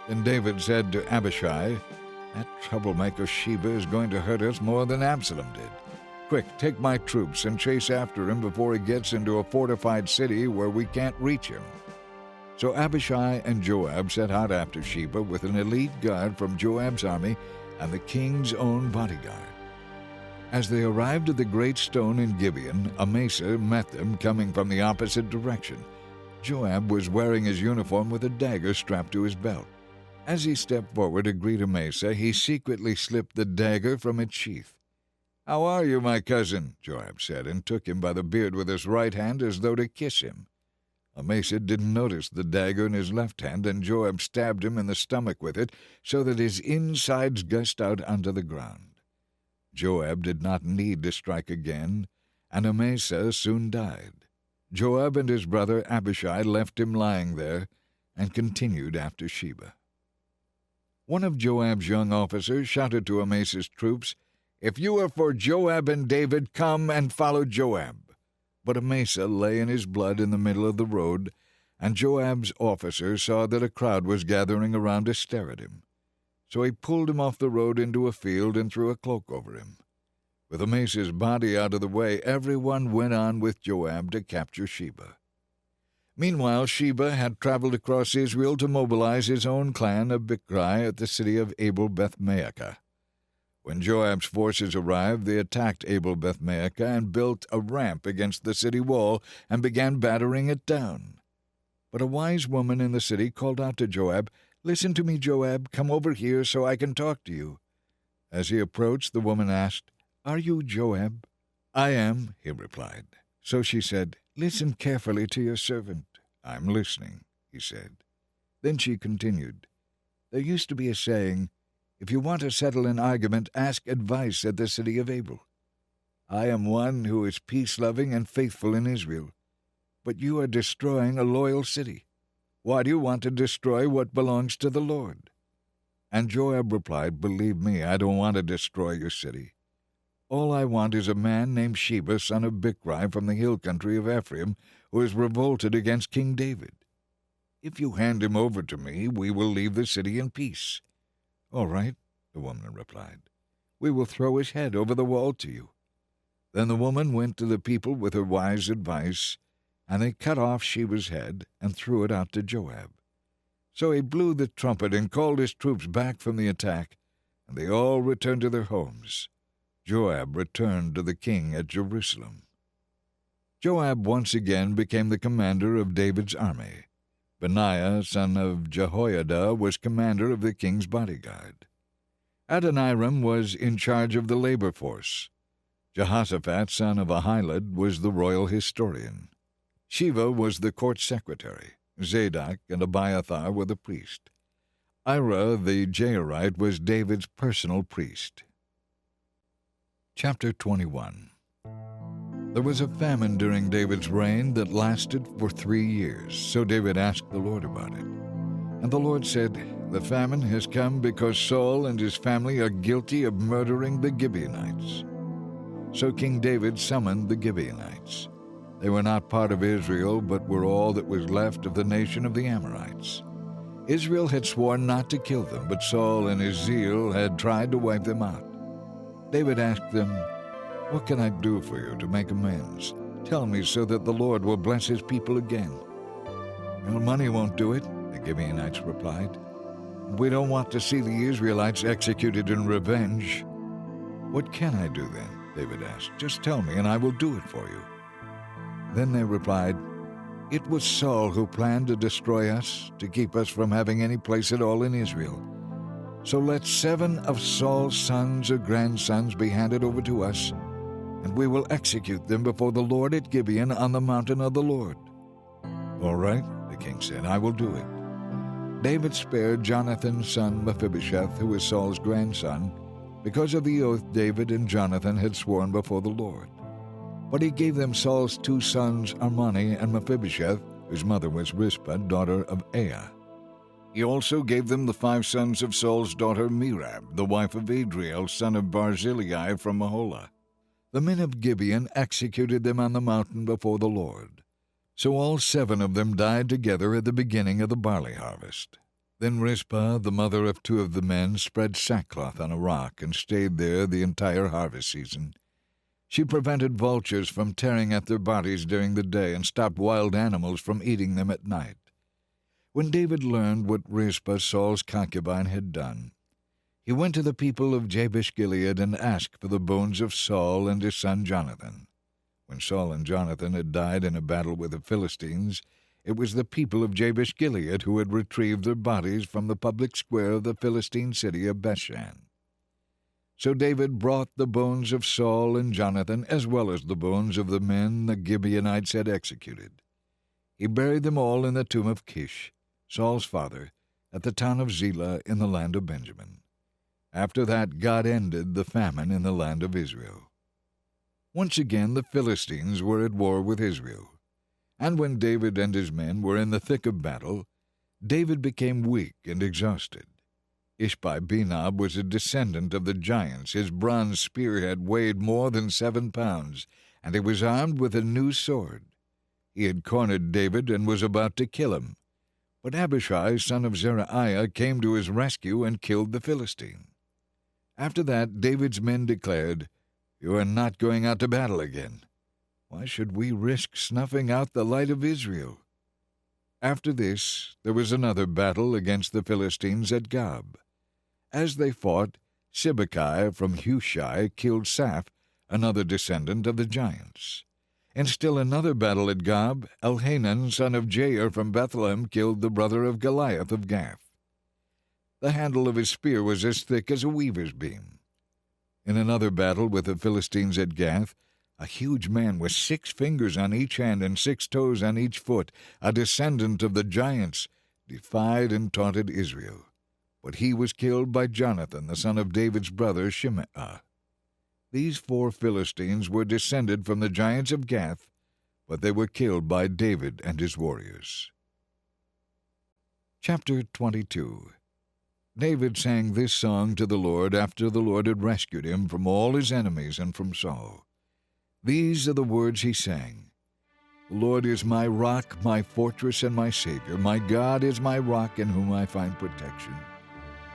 Then David said to Abishai, "That troublemaker Sheba is going to hurt us more than Absalom did. Quick, take my troops and chase after him before he gets into a fortified city where we can't reach him." So Abishai and Joab set out after Sheba with an elite guard from Joab's army and the king's own bodyguard. As they arrived at the great stone in Gibeon, Amasa met them coming from the opposite direction. Joab was wearing his uniform with a dagger strapped to his belt. As he stepped forward to greet Amasa, he secretly slipped the dagger from its sheath. "How are you, my cousin?" Joab said, and took him by the beard with his right hand as though to kiss him. Amasa didn't notice the dagger in his left hand, and Joab stabbed him in the stomach with it, so that his insides gushed out onto the ground. Joab did not need to strike again, and Amasa soon died. Joab and his brother Abishai left him lying there, and continued after Sheba. One of Joab's young officers shouted to Amasa's troops, "If you are for Joab and David, come and follow Joab." But Amasa lay in his blood in the middle of the road, and Joab's officer saw that a crowd was gathering around to stare at him. So he pulled him off the road into a field and threw a cloak over him. With Amasa's body out of the way, everyone went on with Joab to capture Sheba. Meanwhile, Sheba had traveled across Israel to mobilize his own clan of Bichri at the city of Abel-Beth-Maachah. When Joab's forces arrived, they attacked Abel-Beth-Maachah and built a ramp against the city wall and began battering it down. But a wise woman in the city called out to Joab, "Listen to me, Joab. Come over here so I can talk to you." As he approached, the woman asked, "Are you Joab?" "I am," he replied. So she said, "Listen carefully to your servant." "I'm listening," he said. Then she continued, "There used to be a saying, 'If you want to settle an argument, ask advice at the city of Abel.' I am one who is peace-loving and faithful in Israel. But you are destroying a loyal city. Why do you want to destroy what belongs to the Lord?" And Joab replied, "Believe me, I don't want to destroy your city. All I want is a man named Sheba, son of Bichri, from the hill country of Ephraim, who has revolted against King David. If you hand him over to me, we will leave the city in peace." "All right," the woman replied. "We will throw his head over the wall to you." Then the woman went to the people with her wise advice, and they cut off Sheba's head and threw it out to Joab. So he blew the trumpet and called his troops back from the attack, and they all returned to their homes. Joab returned to the king at Jerusalem. Joab once again became the commander of David's army. Benaiah, son of Jehoiada, was commander of the king's bodyguard. Adoniram was in charge of the labor force. Jehoshaphat, son of Ahilud, was the royal historian. Sheva was the court secretary. Zadok and Abiathar were the priest. Ira the Jairite was David's personal priest. Chapter 21. There was a famine during David's reign that lasted for 3 years, so David asked the Lord about it. And the Lord said, "The famine has come because Saul and his family are guilty of murdering the Gibeonites." So King David summoned the Gibeonites. They were not part of Israel, but were all that was left of the nation of the Amorites. Israel had sworn not to kill them, but Saul in his zeal had tried to wipe them out. David asked them, "What can I do for you to make amends? Tell me so that the Lord will bless his people again." "Well, money won't do it," the Gibeonites replied. "We don't want to see the Israelites executed in revenge." "What can I do then?" David asked. "Just tell me, and I will do it for you." Then they replied, "It was Saul who planned to destroy us, to keep us from having any place at all in Israel. So let 7 of Saul's sons or grandsons be handed over to us, and we will execute them before the Lord at Gibeon on the mountain of the Lord." "All right," the king said, "I will do it." David spared Jonathan's son Mephibosheth, who was Saul's grandson, because of the oath David and Jonathan had sworn before the Lord. But he gave them Saul's 2 sons, Armoni and Mephibosheth, whose mother was Rizpah, daughter of Aiah. He also gave them the 5 sons of Saul's daughter Merab, the wife of Adriel, son of Barzillai from Maholah. The men of Gibeon executed them on the mountain before the Lord. So all 7 of them died together at the beginning of the barley harvest. Then Rizpah, the mother of 2 of the men, spread sackcloth on a rock and stayed there the entire harvest season. She prevented vultures from tearing at their bodies during the day and stopped wild animals from eating them at night. When David learned what Rizpah, Saul's concubine, had done, he went to the people of Jabesh-Gilead and asked for the bones of Saul and his son Jonathan. When Saul and Jonathan had died in a battle with the Philistines, it was the people of Jabesh-Gilead who had retrieved their bodies from the public square of the Philistine city of Bethshan. So David brought the bones of Saul and Jonathan, as well as the bones of the men the Gibeonites had executed. He buried them all in the tomb of Kish, Saul's father, at the town of Zelah in the land of Benjamin. After that, God ended the famine in the land of Israel. Once again the Philistines were at war with Israel. And when David and his men were in the thick of battle, David became weak and exhausted. Ishbi-Benob was a descendant of the giants. His bronze spearhead weighed more than 7 pounds, and he was armed with a new sword. He had cornered David and was about to kill him. But Abishai, son of Zeruiah, came to his rescue and killed the Philistine. After that, David's men declared, "You are not going out to battle again. Why should we risk snuffing out the light of Israel?" After this, there was another battle against the Philistines at Gob. As they fought, Sibbecai from Hushai killed Saph, another descendant of the giants. And still another battle at Gob, Elhanan, son of Jair from Bethlehem, killed the brother of Goliath of Gath. The handle of his spear was as thick as a weaver's beam. In another battle with the Philistines at Gath, a huge man with 6 fingers on each hand and 6 toes on each foot, a descendant of the giants, defied and taunted Israel. But he was killed by Jonathan, the son of David's brother Shimei. These 4 Philistines were descended from the giants of Gath, but they were killed by David and his warriors. Chapter 22. David sang this song to the Lord after the Lord had rescued him from all his enemies and from Saul. These are the words he sang. The Lord is my rock, my fortress, and my Savior. My God is my rock in whom I find protection.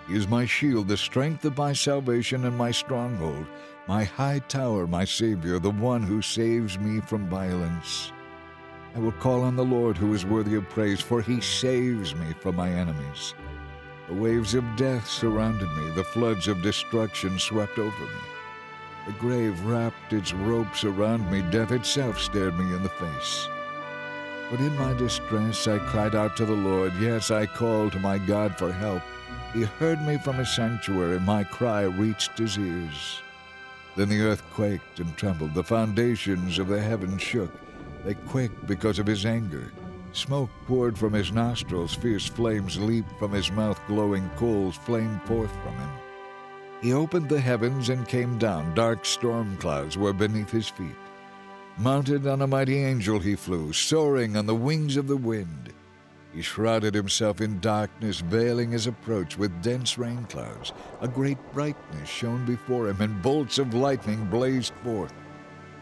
He is my shield, the strength of my salvation, and my stronghold, my high tower, my Savior, the one who saves me from violence. I will call on the Lord who is worthy of praise, for he saves me from my enemies. The waves of death surrounded me. The floods of destruction swept over me. The grave wrapped its ropes around me. Death itself stared me in the face. But in my distress I cried out to the Lord. Yes, I called to my God for help. He heard me from his sanctuary. My cry reached his ears. Then the earth quaked and trembled. The foundations of the heavens shook. They quaked because of his anger. Smoke poured from his nostrils, fierce flames leaped from his mouth, glowing coals flamed forth from him. He opened the heavens and came down. Dark storm clouds were beneath his feet. Mounted on a mighty angel he flew, soaring on the wings of the wind. He shrouded himself in darkness, veiling his approach with dense rain clouds. A great brightness shone before him, and bolts of lightning blazed forth.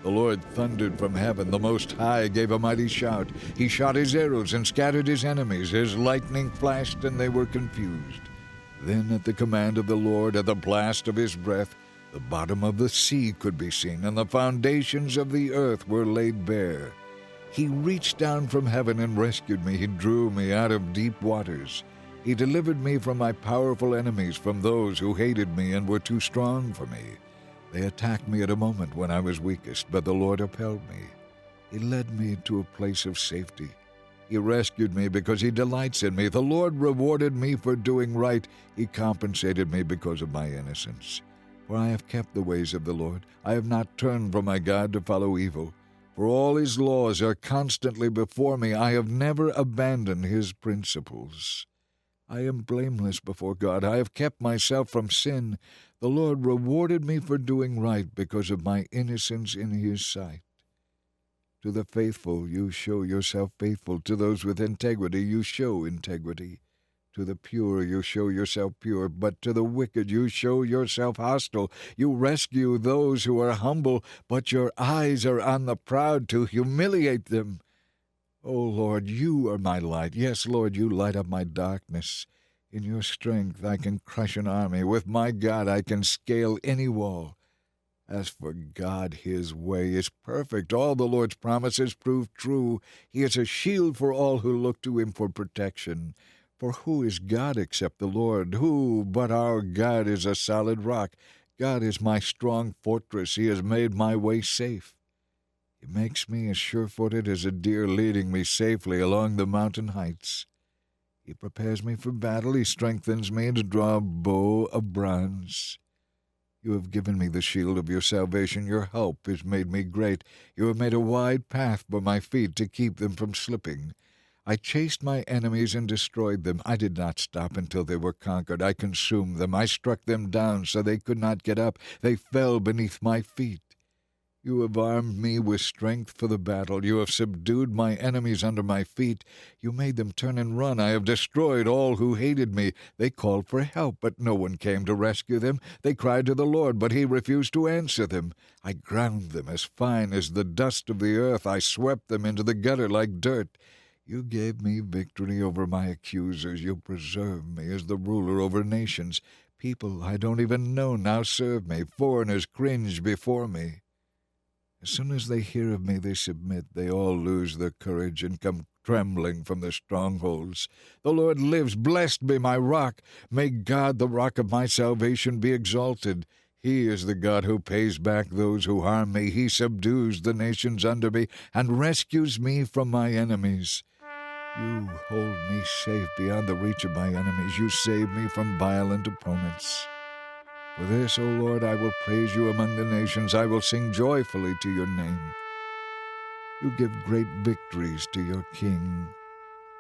The Lord thundered from heaven. The Most High gave a mighty shout. He shot his arrows and scattered his enemies. His lightning flashed, and they were confused. Then at the command of the Lord, at the blast of his breath, the bottom of the sea could be seen, and the foundations of the earth were laid bare. He reached down from heaven and rescued me. He drew me out of deep waters. He delivered me from my powerful enemies, from those who hated me and were too strong for me. They attacked me at a moment when I was weakest, but the Lord upheld me. He led me to a place of safety. He rescued me because he delights in me. The Lord rewarded me for doing right. He compensated me because of my innocence. For I have kept the ways of the Lord. I have not turned from my God to follow evil. For all his laws are constantly before me. I have never abandoned his principles. I am blameless before God. I have kept myself from sin. The Lord rewarded me for doing right because of my innocence in his sight. To the faithful you show yourself faithful. To those with integrity you show integrity. To the pure you show yourself pure. But to the wicked you show yourself hostile. You rescue those who are humble, but your eyes are on the proud to humiliate them. O Lord, you are my light. Yes, Lord, you light up my darkness. In your strength I can crush an army. With my God I can scale any wall. As for God, his way is perfect. All the Lord's promises prove true. He is a shield for all who look to him for protection. For who is God except the Lord? Who but our God is a solid rock? God is my strong fortress. He has made my way safe. He makes me as sure-footed as a deer, leading me safely along the mountain heights. He prepares me for battle. He strengthens me to draw a bow of bronze. You have given me the shield of your salvation. Your help has made me great. You have made a wide path for my feet to keep them from slipping. I chased my enemies and destroyed them. I did not stop until they were conquered. I consumed them. I struck them down so they could not get up. They fell beneath my feet. You have armed me with strength for the battle. You have subdued my enemies under my feet. You made them turn and run. I have destroyed all who hated me. They called for help, but no one came to rescue them. They cried to the Lord, but he refused to answer them. I ground them as fine as the dust of the earth. I swept them into the gutter like dirt. You gave me victory over my accusers. You preserved me as the ruler over nations. People I don't even know now serve me. Foreigners cringe before me. As soon as they hear of me, they submit. They all lose their courage and come trembling from their strongholds. The Lord lives. Blessed be my rock. May God, the rock of my salvation, be exalted. He is the God who pays back those who harm me. He subdues the nations under me and rescues me from my enemies. You hold me safe beyond the reach of my enemies. You save me from violent opponents. For this, O Lord, I will praise you among the nations. I will sing joyfully to your name. You give great victories to your king.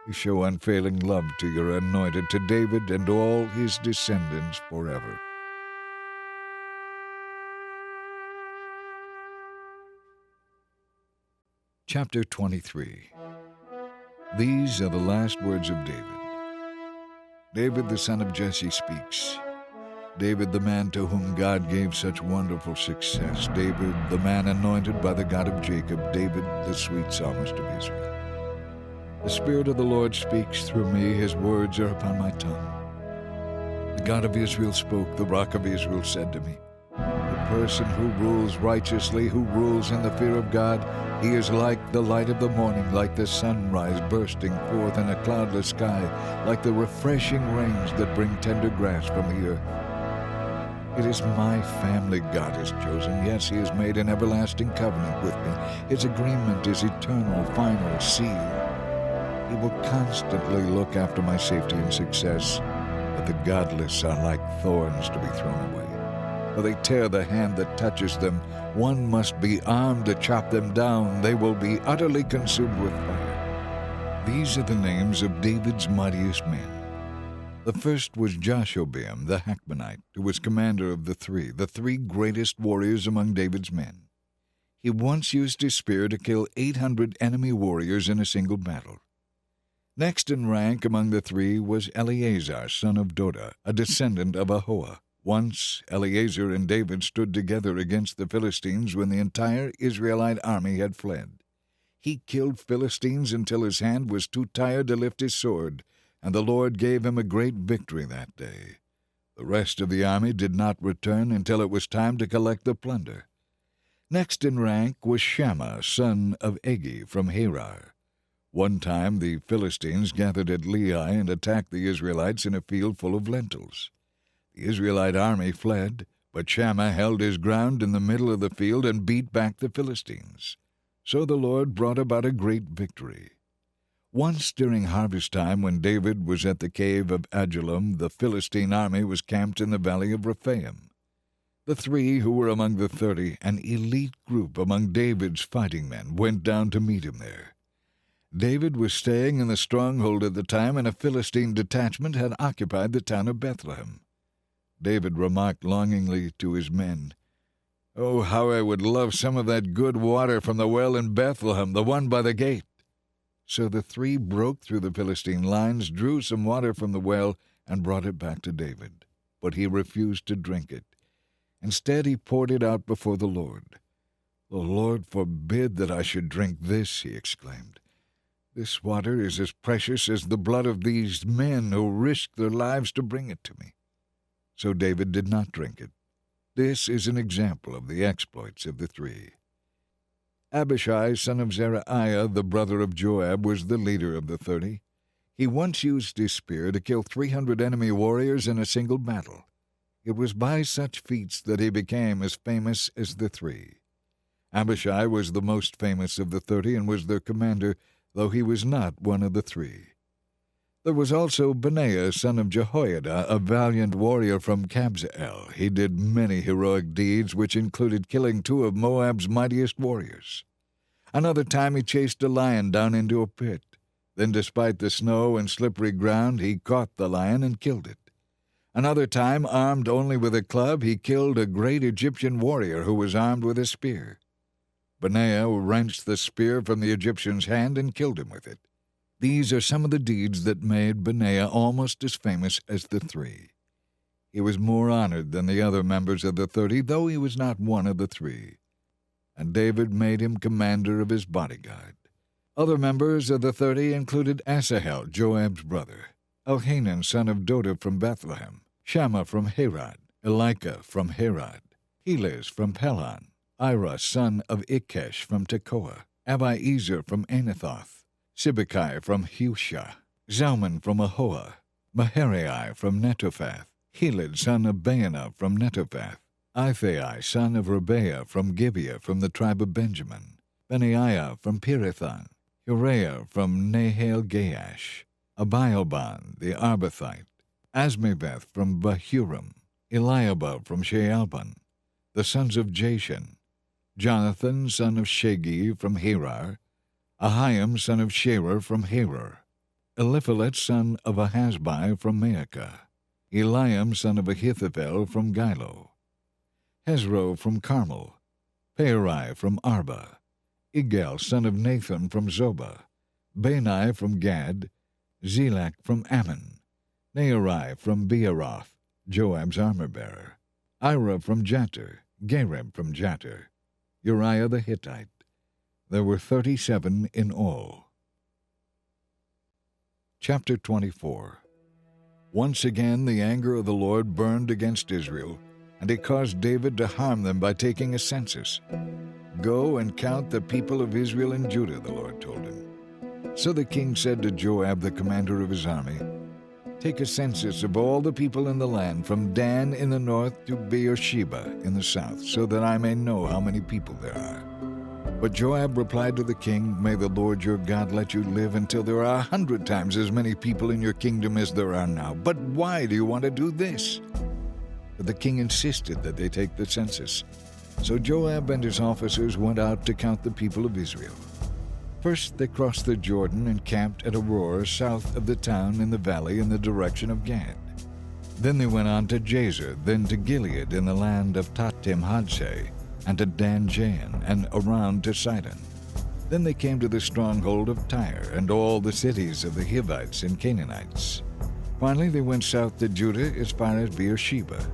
You show unfailing love to your anointed, to David and all his descendants forever. Chapter 23. These are the last words of David. David the son of Jesse speaks. David the man to whom God gave such wonderful success. David the man anointed by the God of Jacob. David the sweet psalmist of Israel. The Spirit of the Lord speaks through me. His words are upon my tongue. The God of Israel spoke. The Rock of Israel said to me, the person who rules righteously, who rules in the fear of God, he is like the light of the morning, like the sunrise bursting forth in a cloudless sky, like the refreshing rains that bring tender grass from the earth. It is my family God has chosen. Yes, he has made an everlasting covenant with me. His agreement is eternal, final, sealed. He will constantly look after my safety and success, but the godless are like thorns to be thrown away. For they tear the hand that touches them. One must be armed to chop them down. They will be utterly consumed with fire. These are the names of David's mightiest men. The first was Jashobeam the Hachmonite, who was commander of the three greatest warriors among David's men. He once used his spear to kill 800 enemy warriors in a single battle. Next in rank among the three was Eleazar, son of Doda, a descendant of Ahoah. Once Eleazar and David stood together against the Philistines when the entire Israelite army had fled. He killed Philistines until his hand was too tired to lift his sword, and the Lord gave him a great victory that day. The rest of the army did not return until it was time to collect the plunder. Next in rank was Shammah, son of Agi, from Harar. One time the Philistines gathered at Lehi and attacked the Israelites in a field full of lentils. The Israelite army fled, but Shammah held his ground in the middle of the field and beat back the Philistines. So the Lord brought about a great victory. Once during harvest time, when David was at the cave of Adullam, the Philistine army was camped in the valley of Rephaim. The three who were among the 30, an elite group among David's fighting men, went down to meet him there. David was staying in the stronghold at the time, and a Philistine detachment had occupied the town of Bethlehem. David remarked longingly to his men, "Oh, how I would love some of that good water from the well in Bethlehem, the one by the gate." So the three broke through the Philistine lines, drew some water from the well, and brought it back to David. But he refused to drink it. Instead, he poured it out before the Lord. "The Lord forbid that I should drink this," he exclaimed. "This water is as precious as the blood of these men who risked their lives to bring it to me." So David did not drink it. This is an example of the exploits of the three. Abishai, son of Zeruiah, the brother of Joab, was the leader of the 30. He once used his spear to kill 300 enemy warriors in a single battle. It was by such feats that he became as famous as the three. Abishai was the most famous of the 30 and was their commander, though he was not one of the three. There was also Benaiah, son of Jehoiada, a valiant warrior from Kabzeel. He did many heroic deeds, which included killing 2 of Moab's mightiest warriors. Another time he chased a lion down into a pit. Then, despite the snow and slippery ground, he caught the lion and killed it. Another time, armed only with a club, he killed a great Egyptian warrior who was armed with a spear. Benaiah wrenched the spear from the Egyptian's hand and killed him with it. These are some of the deeds that made Benaiah almost as famous as the three. He was more honored than the other members of the 30, though he was not one of the three. And David made him commander of his bodyguard. Other members of the 30 included Asahel, Joab's brother, Elhanan, son of Doda from Bethlehem, Shammah from Herod, Elika from Herod, Helez from Pelon, Ira, son of Ikesh from Tekoa, Abiezer from Anathoth, Sibbecai from Hushah, Zalman from Ahoah, Maharai from Netophath, Heled, son of Baanah from Netophath, Ithai, son of Rebeah from Gibeah from the tribe of Benjamin, Benaiah from Pirathon, Uriah from Nahal-Gaash, Abialban the Arbathite, Asmaveth from Bahurim, Eliab from Shaalbon, the sons of Jashan, Jonathan son of Shagi from Harar, Ahiam son of Sherer from Harar, Eliphalet son of Ahasbai from Maacah, Eliam son of Ahithophel from Gilo, Hezro from Carmel, Perai from Arba, Igal son of Nathan from Zobah, Bani from Gad, Zelak from Ammon, Nearai from Beeroth, Joab's armor-bearer, Ira from Jatir, Gareb from Jatir, Uriah the Hittite. There were 37 in all. Chapter 24. Once again the anger of the Lord burned against Israel, and he caused David to harm them by taking a census. "Go and count the people of Israel and Judah," the Lord told him. So the king said to Joab, the commander of his army, "Take a census of all the people in the land, from Dan in the north to Beersheba in the south, so that I may know how many people there are." But Joab replied to the king, "May the Lord your God let you live until there are 100 times as many people in your kingdom as there are now. But why do you want to do this?" But the king insisted that they take the census. So Joab and his officers went out to count the people of Israel. First they crossed the Jordan and camped at Aroer, south of the town in the valley in the direction of Gad. Then they went on to Jazer, then to Gilead in the land of Tahtim-Hodsheh, and to Dan-Jahan, and around to Sidon. Then they came to the stronghold of Tyre, and all the cities of the Hivites and Canaanites. Finally they went south to Judah as far as Beersheba.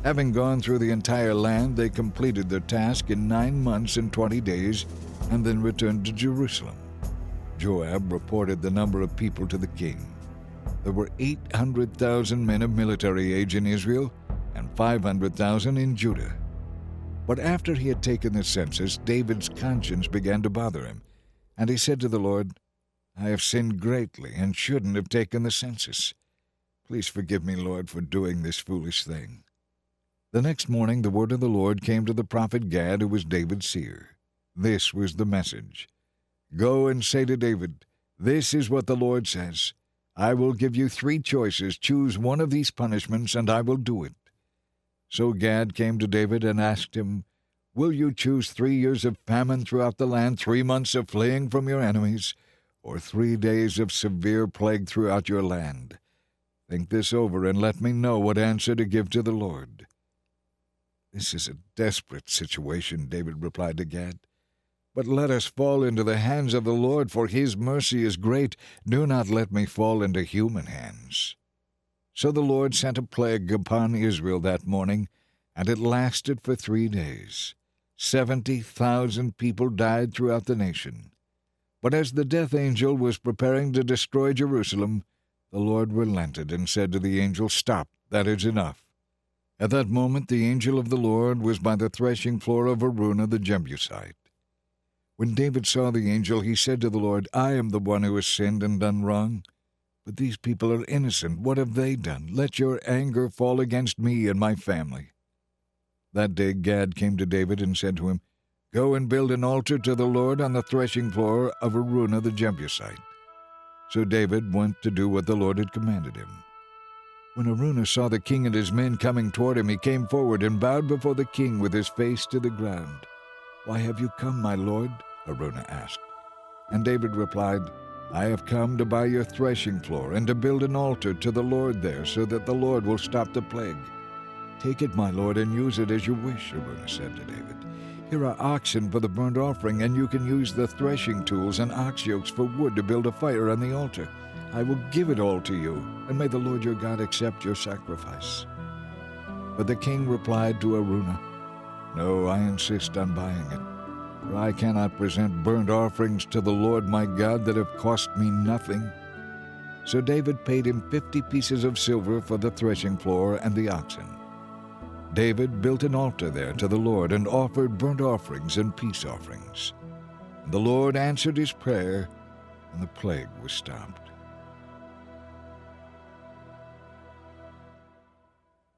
Having gone through the entire land, they completed their task in 9 months and 20 days, and then returned to Jerusalem. Joab reported the number of people to the king. There were 800,000 men of military age in Israel, and 500,000 in Judah. But after he had taken the census, David's conscience began to bother him, and he said to the Lord, "I have sinned greatly and shouldn't have taken the census. Please forgive me, Lord, for doing this foolish thing." The next morning the word of the Lord came to the prophet Gad, who was David's seer. This was the message: "Go and say to David, 'This is what the Lord says. I will give you 3 choices. Choose one of these punishments, and I will do it.'" So Gad came to David and asked him, "Will you choose 3 years of famine throughout the land, 3 months of fleeing from your enemies, or 3 days of severe plague throughout your land? Think this over and let me know what answer to give to the Lord." "This is a desperate situation," David replied to Gad. "But let us fall into the hands of the Lord, for his mercy is great. Do not let me fall into human hands." So the Lord sent a plague upon Israel that morning, and it lasted for 3 days. 70,000 people died throughout the nation. But as the death angel was preparing to destroy Jerusalem, the Lord relented and said to the angel, "Stop, that is enough." At that moment the angel of the Lord was by the threshing floor of Araunah the Jebusite. When David saw the angel, he said to the Lord, "I am the one who has sinned and done wrong. But these people are innocent. What have they done? Let your anger fall against me and my family." That day Gad came to David and said to him, "Go and build an altar to the Lord on the threshing floor of Araunah the Jebusite." So David went to do what the Lord had commanded him. When Araunah saw the king and his men coming toward him, he came forward and bowed before the king with his face to the ground. "Why have you come, my lord?" Araunah asked. And David replied, "I have come to buy your threshing floor and to build an altar to the Lord there, so that the Lord will stop the plague." "Take it, my lord, and use it as you wish," Araunah said to David. "Here are oxen for the burnt offering, and you can use the threshing tools and ox yokes for wood to build a fire on the altar. I will give it all to you, and may the Lord your God accept your sacrifice." But the king replied to Araunah, "No, I insist on buying it, for I cannot present burnt offerings to the Lord my God that have cost me nothing." So David paid him 50 pieces of silver for the threshing floor and the oxen. David built an altar there to the Lord and offered burnt offerings and peace offerings. And the Lord answered his prayer, and the plague was stopped.